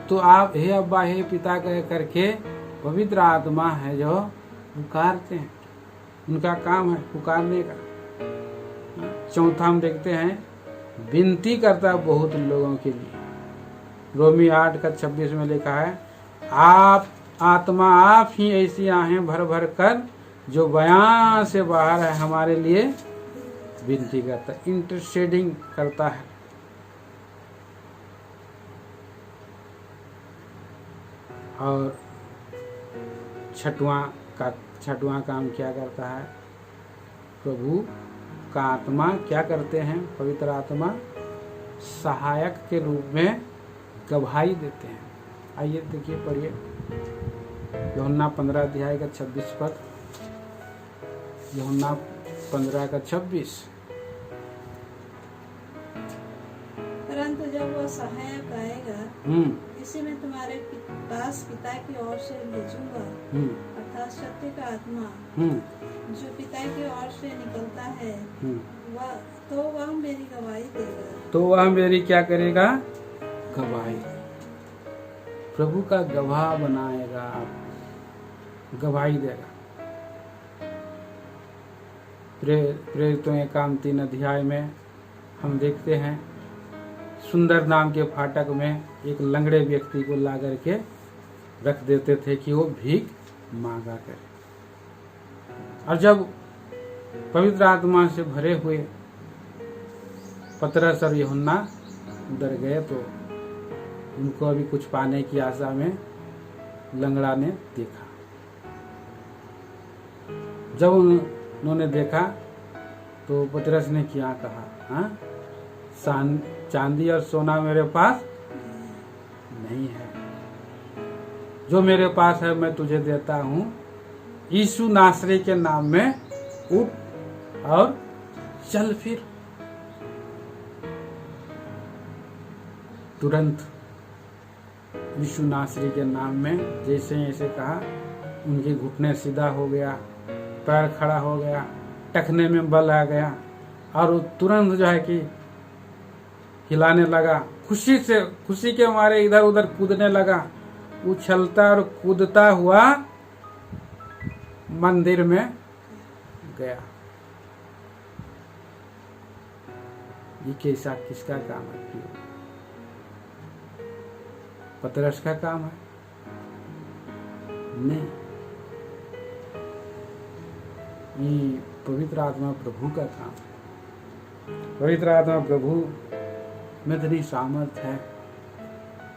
तो आप हे अब्बा हे पिता कह करके पवित्र आत्मा है जो पुकारते हैं, उनका काम है पुकारने का। चौथा हम देखते हैं, विनती करता है बहुत लोगों के लिए। रोमी 8:26 में लिखा है, आप आत्मा आप ही ऐसी आहें भर भर कर जो बयां से बाहर है हमारे लिए विनती करता है, इंटरसेडिंग करता है। और छठवां काम क्या करता है? प्रभु का आत्मा क्या करते हैं? पवित्र आत्मा सहायक के रूप में गवाही देते हैं। आइए देखिए, पढ़िए यूहन्ना 15:26 पर, यूहन्ना 15:26। परंतु जब वो सहायक आएगा, इसे मैं तुम्हारे पास पिता की ओर से भेजूंगा, अर्थात सत्य का आत्मा जो पिता की ओर से निकलता है, वह मेरी गवाही देगा। तो वह मेरी क्या करेगा? गवाही। प्रभु का गवाह बनाएगा, गवाही देगा। प्रेरितों के काम 3 अध्याय में हम देखते हैं, सुंदर नाम के फाटक में एक लंगड़े व्यक्ति को ला करके रख देते थे कि वो भीख मांगा करे। और जब पवित्र आत्मा से भरे हुए पतरस और यूहन्ना उधर गए तो उनको अभी कुछ पाने की आशा में लंगड़ा ने देखा। जब उन्होंने देखा तो पतरस ने क्या कहा? हाँ, चांदी और सोना मेरे पास नहीं है, जो मेरे पास है मैं तुझे देता हूँ। यीशु नासरी के नाम में उठ और चल फिर। तुरंत यीशु नासरी के नाम में जैसे ऐसे कहा, उनके घुटने सीधा हो गया, पैर खड़ा हो गया, टखने में बल आ गया और वो तुरंत जो है कि हिलाने लगा। खुशी के मारे इधर उधर कूदने लगा, उछलता और कूदता हुआ मंदिर में गया। ये कैसा किसका काम है? पतरस का काम है? नहीं, ये पवित्र आत्मा प्रभु का काम है। पवित्र आत्मा प्रभु में इतनी सामर्थ है,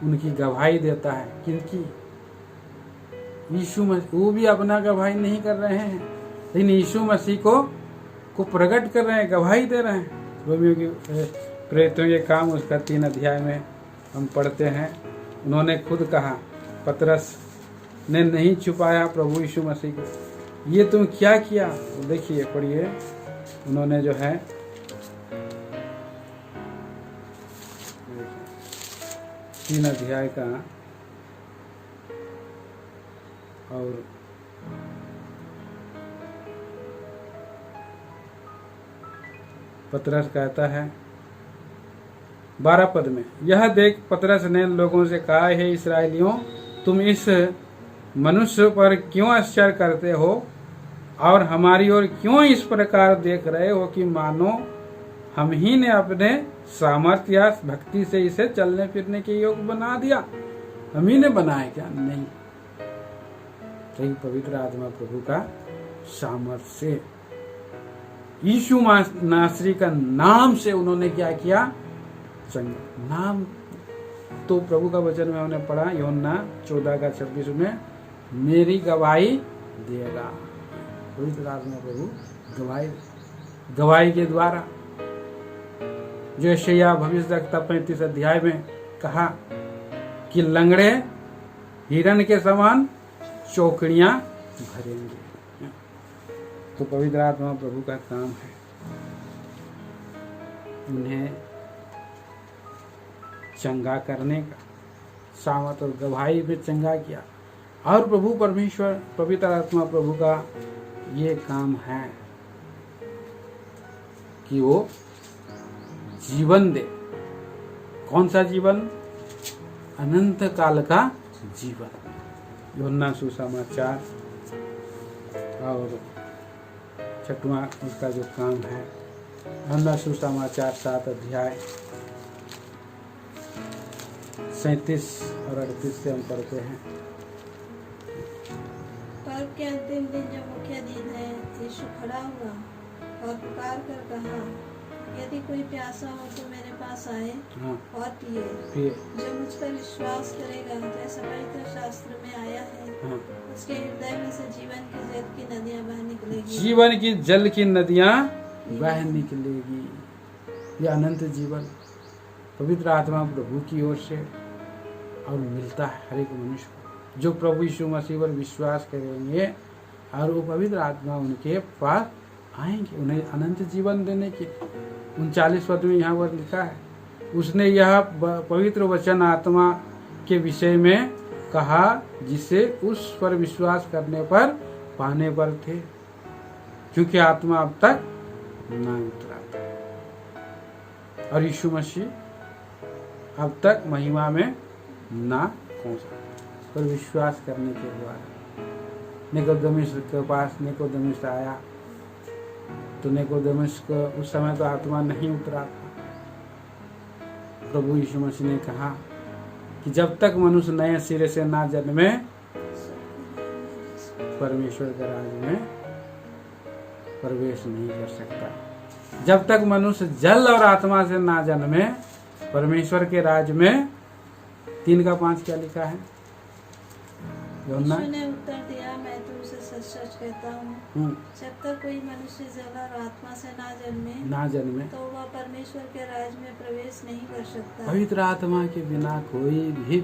उनकी गवाही देता है। क्योंकि यीशु मसीह वो भी अपना गवाही नहीं कर रहे हैं, लेकिन यीशु मसीह को प्रकट कर रहे हैं, गवाही दे रहे हैं। रोमियो की प्रेरितों के काम उसका 3 अध्याय में हम पढ़ते हैं। उन्होंने खुद कहा, पतरस ने नहीं छुपाया प्रभु यीशु मसीह को, ये तुम क्या किया। तो देखिए पढ़िए, उन्होंने जो है 3 अध्याय का और पतरस कहता है 12 पद में, यह देख पतरस ने लोगों से कहा, हे इस्राएलियों, तुम इस मनुष्य पर क्यों आश्चर्य करते हो और हमारी ओर क्यों इस प्रकार देख रहे हो कि मानो हम ही ने अपने सामर्थ्य या भक्ति से इसे चलने फिरने के योग्य बना दिया। हम ही ने बनाया क्या? नहीं, सही पवित्र आत्मा प्रभु का सामर्थ्य से, यीशु नासरी का नाम से उन्होंने क्या किया? नाम तो प्रभु का वचन में हमने पढ़ा, यूहन्ना 14:26 में, मेरी गवाही देगा। पवित्र आत्मा प्रभु गवाही के द्वारा, जो यशायाह भविष्यवक्ता 35 अध्याय में कहा कि लंगड़े हिरन के समान चौकड़ियां भरेंगे। तो पवित्र आत्मा प्रभु का काम है उन्हें चंगा करने का, सामर्थ और गवाही में चंगा किया। और प्रभु परमेश्वर पवित्र आत्मा प्रभु का ये काम है कि वो जीवन दे। कौन सा जीवन? अनंत काल का जीवन। यूहन्ना सुसमाचार और 6वां उसका जो काम है, यूहन्ना सुसमाचार 7 अध्याय 37 और 38 से हम पढ़ते हैं। पर्व के अंतिम दिन जब मुख्य दिन है, यीशु खड़ा हुआ और पुकार कर कहा, यदि कोई प्यासा हो तो मेरे पास आए और पिए। जो मुझ पर विश्वास करेगा, जैसा पवित्र शास्त्र में आया है, उसके हृदय में से जीवन की जल की नदियां बह निकलेगी। जीवन की जल की नदियां बह निकलेगी। यह अनंत जीवन पवित्र आत्मा प्रभु की ओर से और मिलता है हर एक मनुष्य को, जो प्रभु यीशु मसीह पर विश्वास करेंगे और वो पवित्र आत्मा उनके पास आएंगे उन्हें अनंत जीवन देने के। 39 पद में यहाँ पर लिखा है, उसने यह पवित्र वचन आत्मा के विषय में कहा जिसे उस पर विश्वास करने पर पाने पर थे, क्योंकि आत्मा अब तक ना उतरा था और यीशु मसीह अब तक महिमा में ना पहुंचा, पर विश्वास करने के द्वारा। निकोदेमुस के पास निकोदेमुस आया तो निकोदेमुस को उस समय तो आत्मा नहीं उतरा था। प्रभु यीशु मसीह ने कहा कि जब तक मनुष्य नए सिरे से ना जन्मे परमेश्वर के राज में प्रवेश नहीं कर सकता। जब तक मनुष्य जल और आत्मा से ना जन्मे परमेश्वर के राज में 3:5 क्या लिखा है? यीशु ने उत्तर दिया, मैं तुमसे सच-सच कहता हूँ, जब तक कोई मनुष्य जल और आत्मा से ना जन्मे तो वह परमेश्वर के राज में प्रवेश नहीं कर सकता। पवित्र आत्मा के बिना कोई भी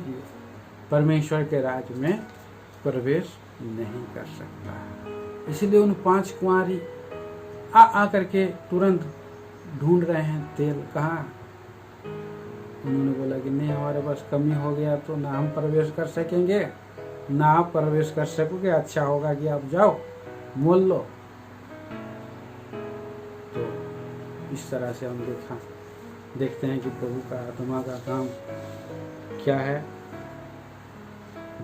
परमेश्वर के राज में प्रवेश नहीं कर सकता। इसलिए उन 5 कुंवारी आ करके तुरंत ढूंढ रहे हैं तेल कहाँ। उन्होंने बोला कि नहीं, हमारे पास कमी हो गया तो ना हम प्रवेश कर सकेंगे ना आप प्रवेश कर सकोगे, अच्छा होगा कि आप जाओ मोल लो। तो इस तरह से हम देखते हैं कि प्रभु का आत्मा का काम क्या है?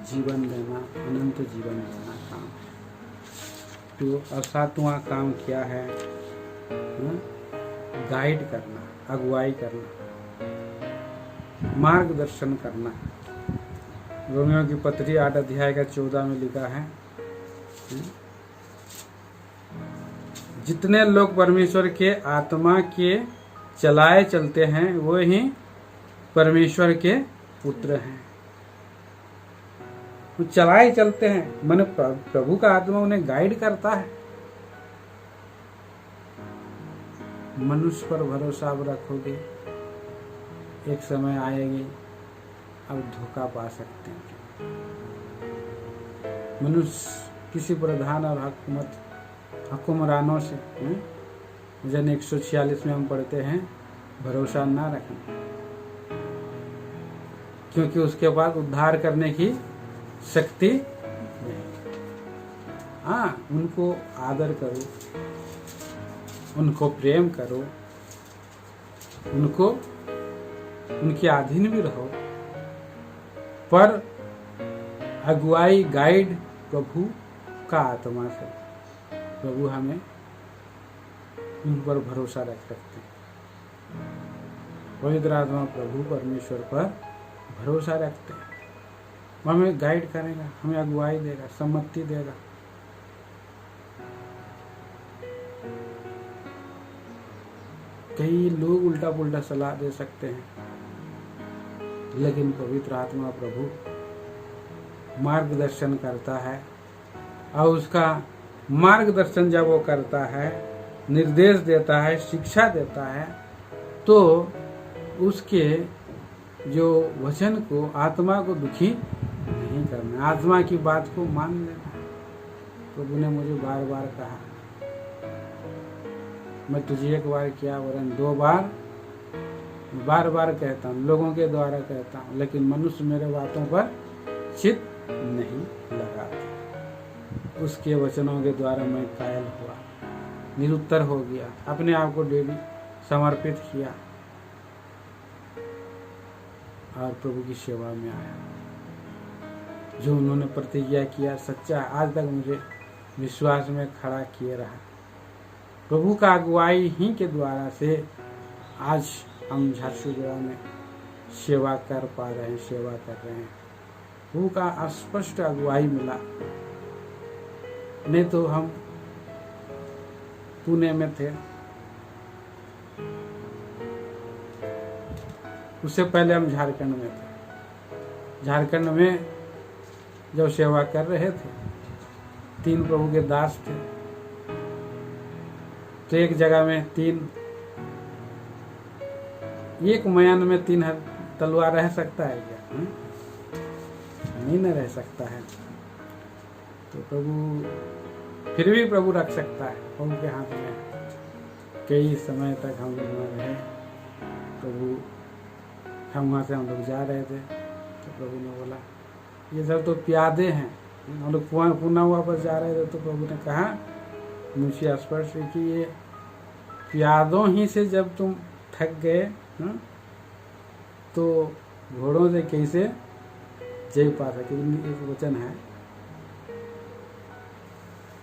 जीवन देना, अनंत जीवन देना काम है। तो और 7वां काम क्या है? गाइड करना, अगुवाई करना, मार्गदर्शन करना। रोमियो की पत्री 8 अध्याय का 14 में लिखा है, जितने लोग परमेश्वर के आत्मा के चलाए चलते हैं वो ही परमेश्वर के पुत्र हैं। वो चलाए चलते हैं, माने प्रभु का आत्मा उन्हें गाइड करता है। मनुष्य पर भरोसा अब रखोगे, एक समय आएगी अब धोखा पा सकते हैं। मनुष्य किसी प्रधान और हुक्मरानों से जन 146 में हम पढ़ते हैं, भरोसा ना रखना, क्योंकि उसके पास उद्धार करने की शक्ति नहीं। हाँ, उनको आदर करो, उनको प्रेम करो, उनको उनके अधीन भी रहो, पर अगुवाई गाइड प्रभु का आत्मा से। प्रभु हमें उन पर भरोसा रख सकते हैं। पवित्र आत्मा प्रभु परमेश्वर पर भरोसा रखते हैं, वो हमें गाइड करेगा, हमें अगुवाई देगा, सम्मति देगा। कई लोग उल्टा पुल्टा सलाह दे सकते हैं, लेकिन पवित्र आत्मा प्रभु मार्गदर्शन करता है, और उसका मार्गदर्शन जब वो करता है, निर्देश देता है, शिक्षा देता है, तो उसके जो वचन को, आत्मा को दुखी नहीं करना, आत्मा की बात को मान लेना। प्रभु ने मुझे बार बार कहा, मैं तुझे एक बार क्या वरन 2 बार, बार बार कहता हूँ, लोगों के द्वारा कहता हूँ, लेकिन मनुष्य मेरे बातों पर चित्त नहीं लगाते। उसके वचनों के द्वारा मैं कायल हुआ, निरुत्तर हो गया, अपने आप को डेली समर्पित किया और प्रभु की सेवा में आया। जो उन्होंने प्रतिज्ञा किया सच्चा, आज तक मुझे विश्वास में खड़ा किए रहा। प्रभु का अगुवाई ही के द्वारा से आज हम झारसुगुड़ा में सेवा कर पा रहे हैं, सेवा कर रहे हैं। प्रभु का स्पष्ट अगुवाई मिला, नहीं तो हम पुणे में थे, उससे पहले हम झारखंड में थे। झारखंड में जब सेवा कर रहे थे, 3 प्रभु के दास थे, तो एक जगह में 3, एक मयान में 3 तलवार रह सकता है क्या? नहीं न रह सकता है। तो प्रभु, फिर भी प्रभु रख सकता है, प्रभु के हाथ में। कई समय तक हम लोग वहाँ रहे, प्रभु, हम वहाँ से हम लोग जा रहे थे, तो प्रभु ने बोला ये सब तो प्यादे हैं। हम लोग पुणे वापस जा रहे थे, तो प्रभु ने कहा मुझे स्पर्श कि ये प्यादों ही से जब तुम थक गए, तो घोड़ों से कैसे जय पा सके। एक वचन है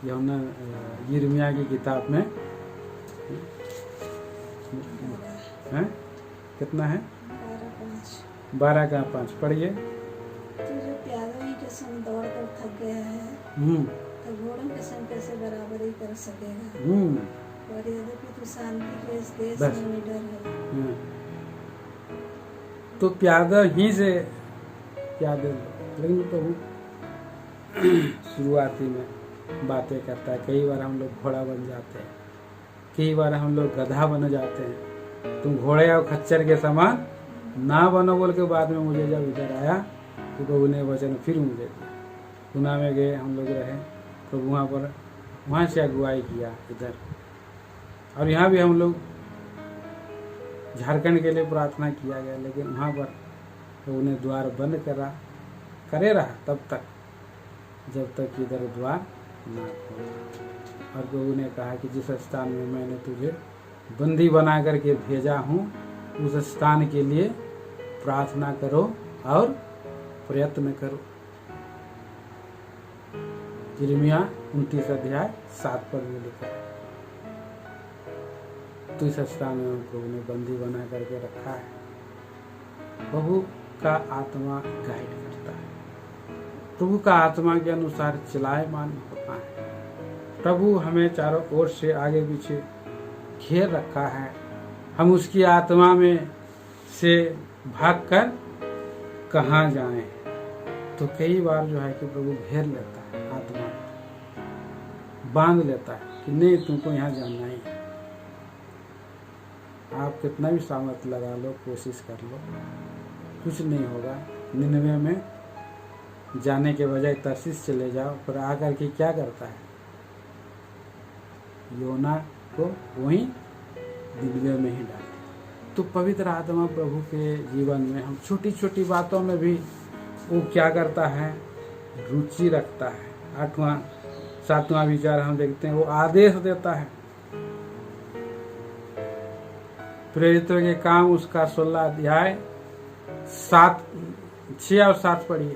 यूहन्ना यिर्मयाह की किताब में, है कितना है 12:5 पढ़िए। तो जो प्यादों ही के संग दौड़ कर थक गया है, तो घोड़ों के संग कैसे बराबरी कर सकेगा। और यद्यपि तू शांति के इस देश में निडर है, तो प्यादा ही से प्यादे, लेकिन प्रभु शुरुआती में बातें करता है। कई बार हम लोग घोड़ा बन जाते हैं, कई बार हम लोग गधा बन जाते हैं। तुम घोड़े और खच्चर के समान ना बनो बोल के बाद में मुझे जब इधर आया, तो प्रभु ने वचन फिर मुझे दिया। पुणे में गए, हम लोग रहे, प्रभु वहाँ से अगुवाई किया इधर, और यहाँ भी हम लोग झारखंड के लिए प्रार्थना किया गया, लेकिन वहाँ पर प्रभु ने द्वार बंद करे रहा तब तक, जब तक इधर द्वार ना खोला। और प्रभु ने कहा कि जिस स्थान में मैंने तुझे बंदी बना करके भेजा हूँ, उस स्थान के लिए प्रार्थना करो और प्रयत्न करो। यिर्मयाह 29:7 में लिखा है। तो इस स्थान में प्रभु ने बंदी बना करके रखा है। प्रभु का आत्मा गाइड करता है, प्रभु का आत्मा के अनुसार चलायमान होता है। प्रभु हमें चारों ओर से आगे पीछे घेर रखा है। हम उसकी आत्मा में से भागकर कहाँ जाएं? तो कई बार जो है कि प्रभु घेर लेता है, आत्मा बांध लेता है कि नहीं, तुमको यहाँ जाना ही है। आप कितना भी सामर्थ लगा लो, कोशिश कर लो, कुछ नहीं होगा। 99 में जाने के बजाय तरसीस चले जाओ, पर आकर के क्या करता है, योना को वहीं दिव्य में ही डालते। तो पवित्र आत्मा प्रभु के जीवन में हम छोटी छोटी बातों में भी वो क्या करता है, रुचि रखता है। 8वां 7वां विचार हम देखते हैं, वो आदेश देता है। प्रेरितों के काम उसका 16 अध्याय 6 और 7 पढ़िए।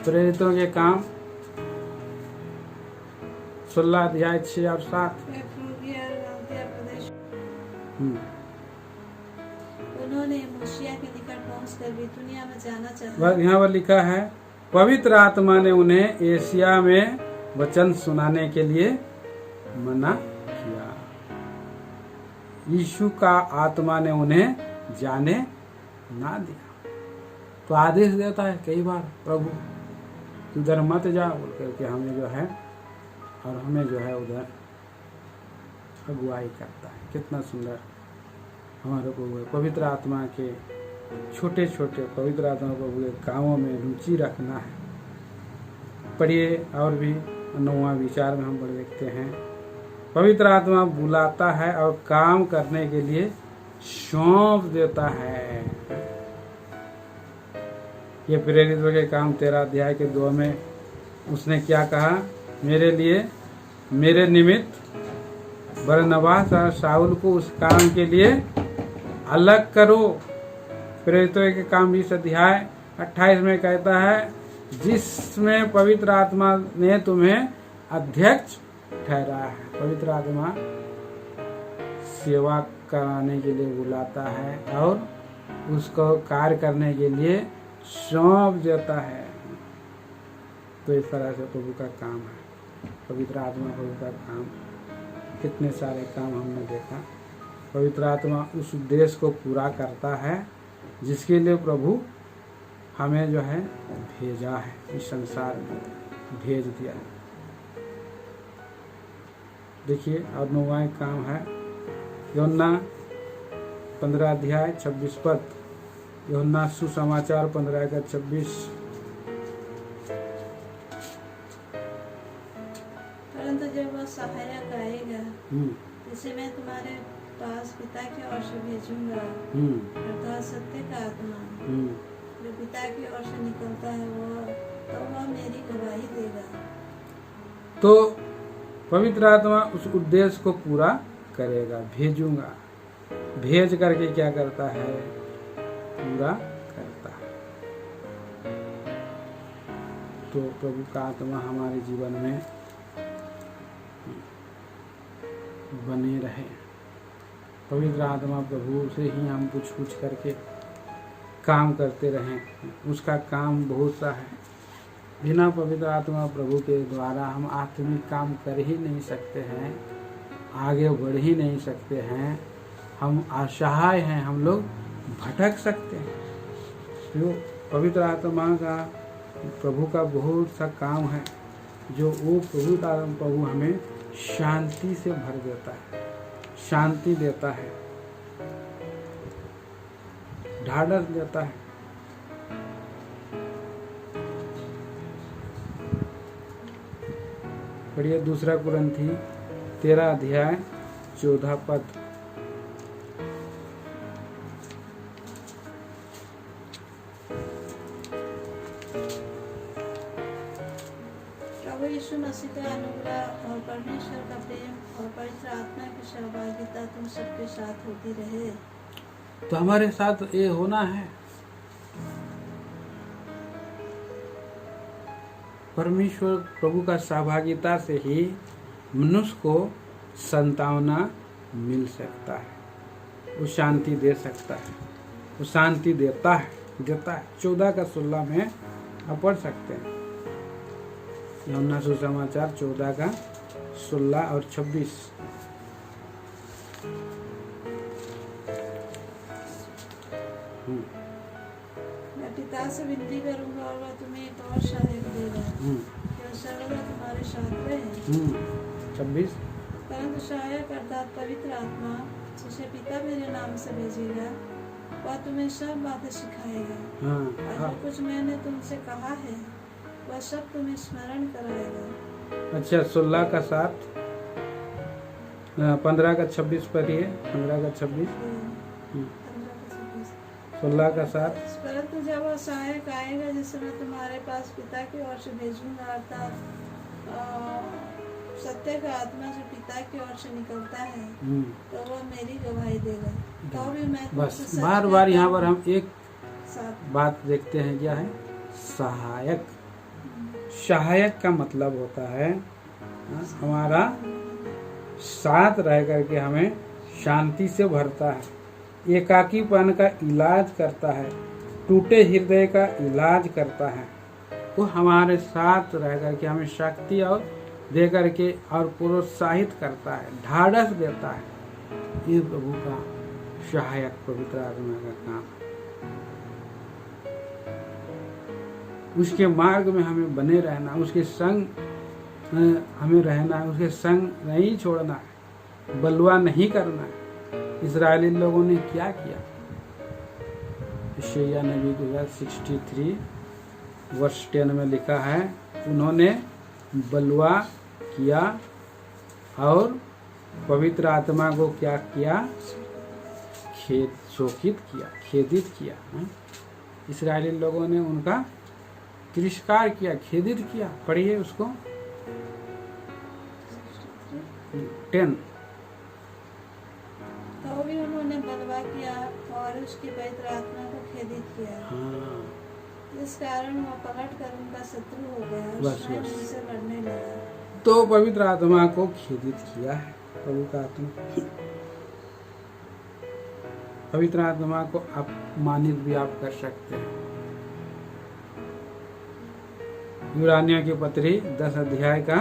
प्रेरितों के काम 16 अध्याय 6 और 7। उन्होंने मूसिया के निकट पहुंचकर बितूनिया में जाना चाहा। यहाँ पर लिखा है, पवित्र आत्मा ने उन्हें एशिया में वचन सुनाने के लिए मना किया। यीशु का आत्मा ने उन्हें जाने ना दिया। तो आदेश देता है कई बार प्रभु, उधर मत जाओ बोल करके हमें जो है, और हमें जो है उधर अगुवाई करता है। कितना सुंदर हमारे को पवित्र आत्मा के छोटे छोटे पवित्र आत्मा प्रभु के कामों में रुचि रखना है। पढ़िए, और भी 9वां विचार में हम पढ़ देखते हैं, पवित्र आत्मा बुलाता है और काम करने के लिए सौंप देता है। ये प्रेरितों के काम 13 अध्याय के 2 में उसने क्या कहा, मेरे लिए मेरे निमित्त बरनबास और शाऊल को उस काम के लिए अलग करो। प्रेरितों के काम 20 अध्याय 28 में कहता है, जिसमें पवित्र आत्मा ने तुम्हें अध्यक्ष ठहरा है। पवित्र आत्मा सेवा कराने के लिए बुलाता है और उसको कार्य करने के लिए सौंप देता है। तो इस तरह से प्रभु का काम है, पवित्र आत्मा प्रभु का काम। कितने सारे काम हमने देखा। पवित्र आत्मा उस उद्देश्य को पूरा करता है जिसके लिए प्रभु हमें जो है भेजा है, इस संसार में भेज दिया है। देखिए, और 9वां काम है यूहन्ना 15 अध्याय 26 पद। यूहन्ना सुसमाचार 15 का 26। परंतु जब वह सहायक आएगा, जिसे मैं तुम्हारे पास पिता की ओर से भेजूंगा, अर्थात सत्य का आत्मा जो पिता की ओर से निकलता है, वह मेरी गवाही देगा। तो पवित्र आत्मा उस उद्देश्य को पूरा करेगा, भेजूंगा। भेज करके क्या करता है, पूरा करता है। तो प्रभु का आत्मा हमारे जीवन में बने रहे। पवित्र आत्मा प्रभु से ही हम पूछ करके काम करते रहें। उसका काम बहुत सा है। बिना पवित्र आत्मा प्रभु के द्वारा हम आत्मिक काम कर ही नहीं सकते हैं, आगे बढ़ ही नहीं सकते हैं। हम असहाय हैं, हम लोग भटक सकते हैं। तो पवित्र आत्मा का प्रभु का बहुत सा काम है, जो वो पवित्र आत्मा प्रभु हमें शांति से भर देता है, शांति देता है, ढाढ़स देता है। पढ़िए 2 कुरिन्थी 13 अध्याय 14 पद। प्रभु यीशु मसीह का अनुग्रह और परमेश्वर का प्रेम और पवित्र आत्मा की सहभागिता तुम सबके साथ होती रहे। तो हमारे साथ ये होना है। परमेश्वर प्रभु का सहभागिता से ही मनुष्य को संतावना मिल सकता है, वो शांति दे सकता है, वो शांति देता है। 14 का 16 में आप पढ़ सकते हैं। यूहन्ना सुसमाचार 14 का 16 और 26। मैं पिता से विनती करूंगा और वह तुम्हें एक और सहायक देगा, जो सर्वदा तुम्हारे साथ रहे। 26। परंतु सहायक अर्थात पवित्र आत्मा, जिसे पिता मेरे नाम से भेजेगा, वह तुम्हें सब बातें सिखाएगा। हाँ, और जो कुछ मैंने तुमसे कहा है वह सब तुम्हें स्मरण कराएगा। अच्छा 16 का 7, 15 का 26 पर ही है, 15 का 26, 16 का 7। परंतु जब वह सहायक आएगा जिसे मैं तुम्हारे पास पिता की ओर से भेजूंगा, अर्थात सत्य का आत्मा जो पिता की ओर से निकलता है, तो वह मेरी गवाही देगा। तो भी मैं बस बार बार यहाँ पर हम एक साथ बात देखते हैं, क्या है? सहायक। सहायक का मतलब होता है हमारा साथ रह करके हमें शांति से भरता है, एकाकीपन का इलाज करता है, टूटे हृदय का इलाज करता है। वो हमारे साथ रह करके हमें शक्ति और दे करके और प्रोत्साहित करता है, ढाढ़स देता है। ये प्रभु का सहायक पवित्र आत्मा का काम है। उसके मार्ग में हमें बने रहना, उसके संग हमें रहना है, उसके संग नहीं छोड़ना है, बलवा नहीं करना है। इस्राएली लोगों ने क्या किया? यशायाह नबी को 63 वर्ष 10 में लिखा है, उन्होंने बलवा किया और पवित्र आत्मा को क्या किया? शोकित किया, खेदित किया। इस्राएली लोगों ने उनका तिरस्कार किया, खेदित किया। पढ़िए उसको 10। तो भी उन्होंने बलवा किया और उसकी पवित्र आत्मा को खेदित किया। हाँ, इस कारण वह पलट कर उनका शत्रु हो गया और बस, स्वयं बस। उनसे लड़ने लगा। तो पवित्र आत्मा को खेदित किया है। प्रभु का आत्मा, पवित्र आत्मा को अपमानित भी आप कर सकते हैं। इब्रानियों की पत्री 10 अध्याय का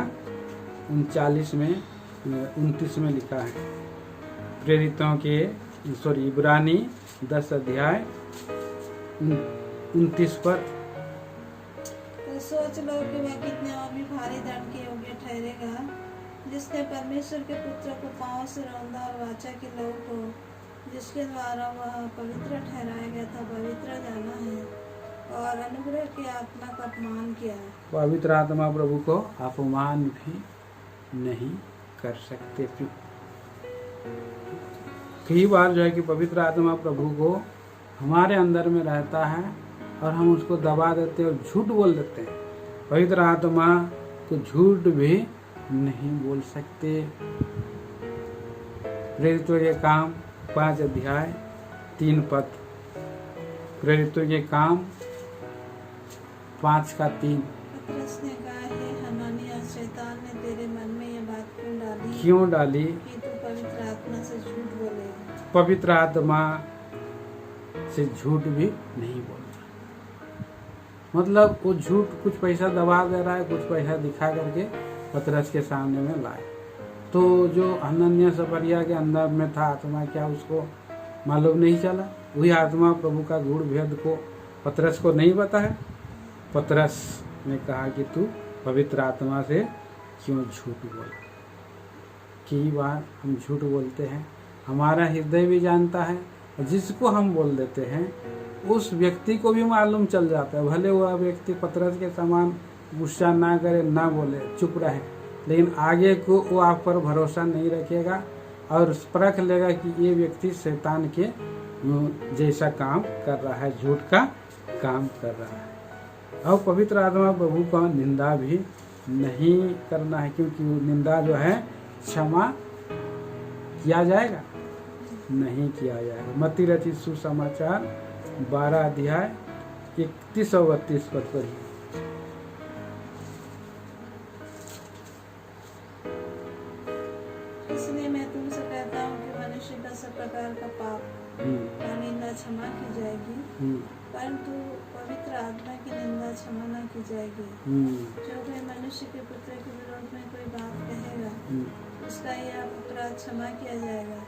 39 में 29 में लिखा है। प्रेरितों के इब्रानी 10 अध्याय 29 पर। तो सोच लो कि वह कितने और भी भारी दंड के योग्य ठहरेगा, जिसने परमेश्वर के पुत्र को पांव से रौंदा और वाचा की लहू को, जिसके द्वारा वह पवित्र ठहराया गया था, पवित्र जाना है और अनुग्रह की आत्मा का अपमान किया है। पवित्र आत्मा प्रभु को अपमान भी नहीं कर सकते। कई बार जो है कि पवित्र आत्मा प्रभु को हमारे अंदर में रहता है और हम उसको दबा देते हैं और झूठ बोल देते हैं। पवित्र आत्मा को झूठ भी नहीं बोल सकते। प्रेरितों के काम 5 अध्याय 3 पद। प्रेरितों के काम 5 का 3। पतरस ने कहा, हे हनन्याह, शैतान ने तेरे मन में यह बात क्यों डाली कि तू पवित्र आत्मा से झूठ बोलेगा। पवित्र आत्मा से झूठ भी नहीं बोलता। मतलब वो झूठ कुछ पैसा दबा दे रहा है, कुछ पैसा दिखा करके पतरस के सामने में लाए। तो जो हनन्याह सफरिया के अंदर में था आत्मा, क्या उसको मालूम नहीं चला? वही आत्मा प्रभु का गूढ़ भेद को पतरस को नहीं पता है। पतरस ने कहा कि तू पवित्र आत्मा से क्यों झूठ बोल। कई बार हम झूठ बोलते हैं, हमारा हृदय भी जानता है, जिसको हम बोल देते हैं उस व्यक्ति को भी मालूम चल जाता है। भले वह व्यक्ति पतरस के समान गुस्सा ना करे, ना बोले, चुप रहे, लेकिन आगे को वो आप पर भरोसा नहीं रखेगा और परख लेगा कि ये व्यक्ति शैतान के जैसा काम कर रहा है, झूठ का काम कर रहा है। और पवित्र आत्मा प्रभु का निंदा भी नहीं करना है, क्योंकि निंदा जो है क्षमा किया जाएगा, नहीं किया जाएगा। मत्ती रचित सुसमाचार 12 अध्याय 31 और 32 पद पढ़िए। इसलिए मैं तुमसे कहता हूँ कि मनुष्य का सब प्रकार का पाप और निंदा क्षमा की जाएगी, परंतु पवित्र आत्मा की निंदा क्षमा न की जाएगी। जो कोई मनुष्य के पुत्र के विरोध में कोई बात कहेगा, उसका यह अपराध क्षमा किया जाएगा,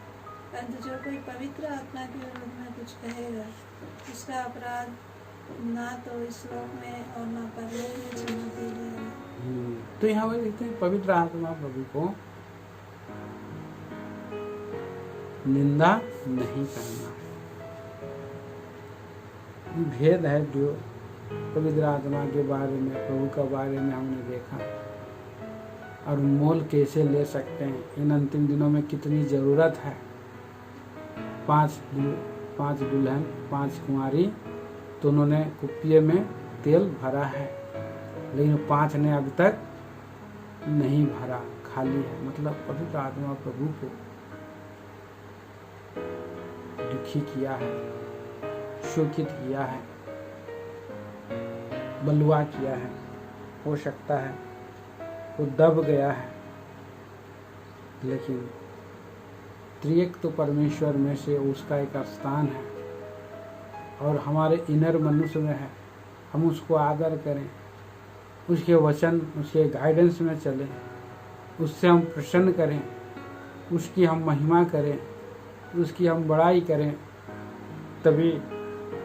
परंतु जो कोई पवित्र आत्मा के विरोध में कुछ कहेगा, उसका अपराध ना तो इस लोक में और ना परलोक में क्षमा किया जाएगा। तो यहाँ पर देखते हैं पवित्र आत्मा प्रभु को निंदा नहीं करना है। ये भेद है जो पवित्र आत्मा के बारे में, प्रभु के बारे में हमने देखा। और मोल कैसे ले सकते हैं, इन अंतिम दिनों में कितनी ज़रूरत है। 5 दुल्हन 5 कुंवारी, तो उन्होंने कुप्पी में तेल भरा है, लेकिन 5 ने अभी तक नहीं भरा, खाली है। मतलब पवित्र आत्मा प्रभु को दुखी किया है, शोकित किया है, बलवा किया है। हो सकता है वो दब गया है, लेकिन त्रिएक तो परमेश्वर में से उसका एक स्थान है और हमारे इनर मनुष्य में है। हम उसको आदर करें, उसके वचन, उसके गाइडेंस में चलें, उससे हम प्रसन्न करें, उसकी हम महिमा करें, उसकी हम बड़ाई करें, तभी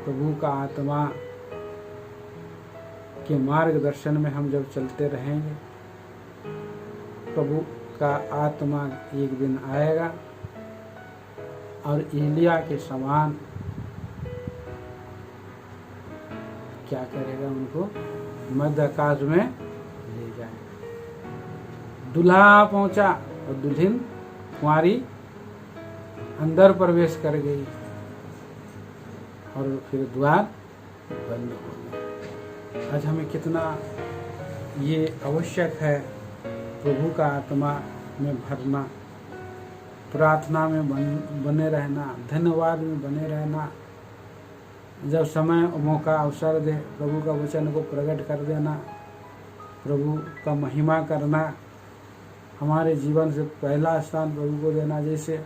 प्रभु का आत्मा के मार्गदर्शन में हम जब चलते रहेंगे, प्रभु का आत्मा एक दिन आएगा और एलिया के समान क्या करेगा, उनको मध्य आकाश में ले जाएगा। दूल्हा पहुंचा और दुल्हन कुंवारी अंदर प्रवेश कर गई और फिर द्वार बंद हो गया। आज हमें कितना ये आवश्यक है प्रभु का आत्मा में भरना, प्रार्थना में बने रहना, धन्यवाद में बने रहना। जब समय मौका अवसर दे प्रभु का वचन को प्रकट कर देना, प्रभु का महिमा करना, हमारे जीवन से पहला स्थान प्रभु को देना। जैसे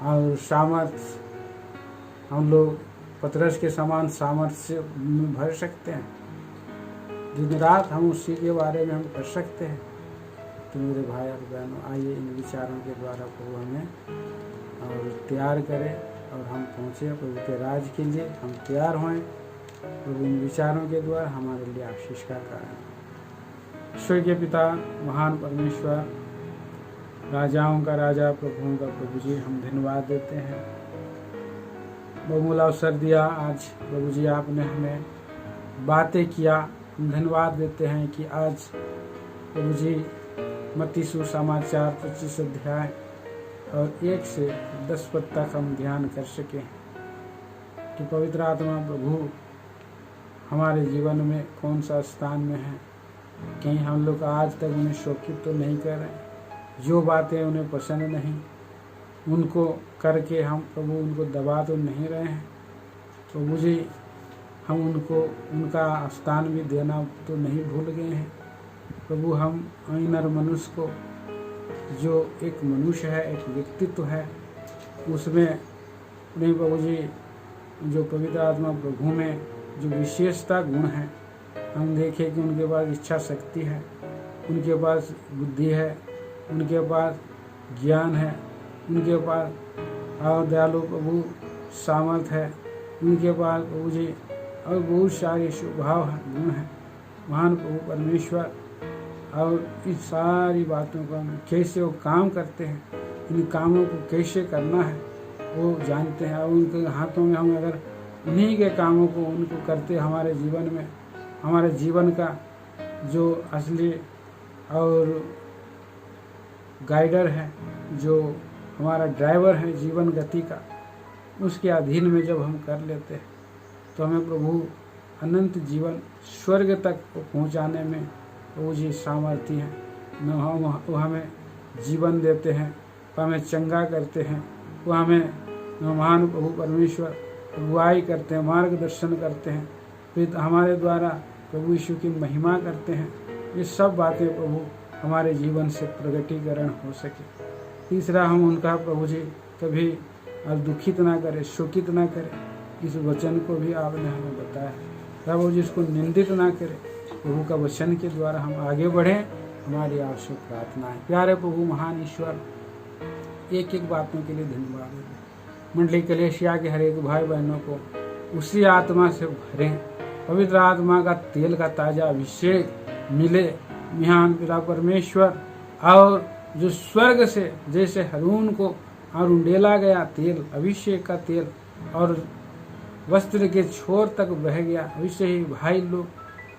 और सामर्थ्य, हम लोग पतरस के समान सामर्थ्य में भर सकते हैं। दिन रात हम उसी के बारे में हम कर सकते हैं। तो मेरे भाई और बहनों, आइए इन विचारों के द्वारा प्रभु हमें और तैयार करें और हम पहुँचे प्रभु के राज के लिए। हम तैयार हों, प्रभु इन विचारों के द्वारा हमारे लिए आशीष का कारण। ईश्वर के पिता, महान परमेश्वर, राजाओं का राजा, प्रभुओं का प्रभु जी, हम धन्यवाद देते हैं। बहुमूल्य अवसर दिया आज प्रभु जी, आपने हमें बातें किया। हम धन्यवाद देते हैं कि आज प्रभु जी मत्ती सुसमाचार 25 अध्याय और 1 से 10 पद तक हम ध्यान कर सकें कि पवित्र आत्मा प्रभु हमारे जीवन में कौन सा स्थान में है। कहीं हम लोग आज तक उन्हें शोकित तो नहीं कर रहे, जो बातें उन्हें पसंद नहीं उनको करके हम प्रभु उनको दबा तो नहीं रहे हैं। प्रभु जी, हम उनको उनका स्थान भी देना तो नहीं भूल गए हैं। प्रभु, हम इनर मनुष्य को, जो एक मनुष्य है, एक व्यक्तित्व है, उसमें नहीं प्रभु जी, जो पवित्र आत्मा प्रभु में जो विशेषता गुण है, हम देखें कि उनके पास इच्छा शक्ति है, उनके पास बुद्धि है, उनके पास ज्ञान है, उनके पास और दयालु प्रभु सामर्थ है, उनके पास प्रभु जी और बहुत सारे स्वभाव गुण हैं। महान प्रभु परमेश्वर, और इस सारी बातों का कैसे वो काम करते हैं, इन कामों को कैसे करना है वो जानते हैं। और उनके हाथों में हम अगर उन्हीं के कामों को उनको करते, हमारे जीवन में, हमारे जीवन का जो असली और गाइडर है, जो हमारा ड्राइवर है जीवन गति का, उसके अधीन में जब हम कर लेते हैं तो हमें प्रभु अनंत जीवन स्वर्ग तक पहुंचाने में प्रभु जी सामर्थ्य हैं। वो हमें जीवन देते हैं, वो हमें चंगा करते हैं, वो हमें महान प्रभु परमेश्वर अगुवाई करते हैं, मार्गदर्शन करते हैं, फिर हमारे द्वारा प्रभु यीशु की महिमा करते हैं। ये सब बातें प्रभु हमारे जीवन से प्रगटीकरण हो सके। तीसरा, हम उनका प्रभु जी कभी और दुखित ना करें, शोकित ना करें। इस वचन को भी आपने हमें बताया, प्रभु जी इसको निंदित ना करें। प्रभु का वचन के द्वारा हम आगे बढ़ें, हमारी आवश्यक प्रार्थना है। प्यारे प्रभु महान ईश्वर, एक एक बातों के लिए धन्यवाद है। मंडली कलेशिया के हर एक भाई बहनों को उसी आत्मा से भरें, पवित्र आत्मा का तेल का ताजा अभिषेक मिले। महान पिता परमेश्वर, और जो स्वर्ग से जैसे हारून को और उंडेला गया तेल, अभिषेक का तेल, और वस्त्र के छोर तक बह गया। वैसे ही भाई लोग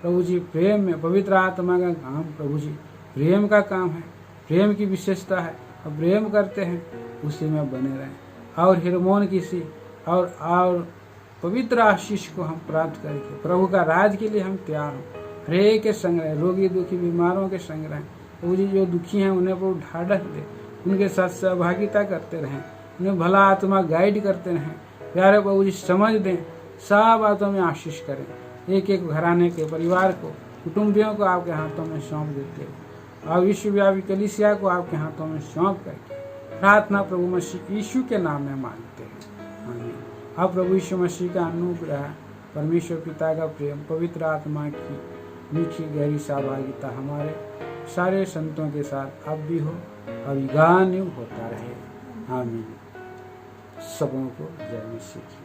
प्रभु जी प्रेम में, पवित्र आत्मा का काम प्रभु जी प्रेम का काम है, प्रेम की विशेषता है। और प्रेम करते हैं उसी में बने रहें और हिरमोन की सी और पवित्र आशीष को हम प्राप्त करके प्रभु का राज के लिए हम तैयार हों। हरेक के संग रहें, रोगी दुखी बीमारों के संग रहें। प्रभु जी जो दुखी हैं उन्हें प्रभु ढाढ़स दे, उनके साथ सहभागिता करते रहें, उन्हें भला आत्मा गाइड करते रहें। प्यारे प्रभु जी समझ दें, सब बातों में आशीष करें। एक एक घराने के परिवार को, कुटुंबियों को आपके हाथों में सौंप देते हैं और विश्वव्यापी कलीसिया को आपके हाथों में सौंप करके प्रार्थना प्रभु मसीह यीशु के नाम में मांगते हैं, आमीन। अब प्रभु यीशु मसीह का अनुग्रह, परमेश्वर पिता का प्रेम, पवित्र आत्मा की मीठी गहरी सहभागिता हमारे सारे संतों के साथ अब भी हो और युगानुयुग होता रहे, आमीन। सबों को जय मसीह।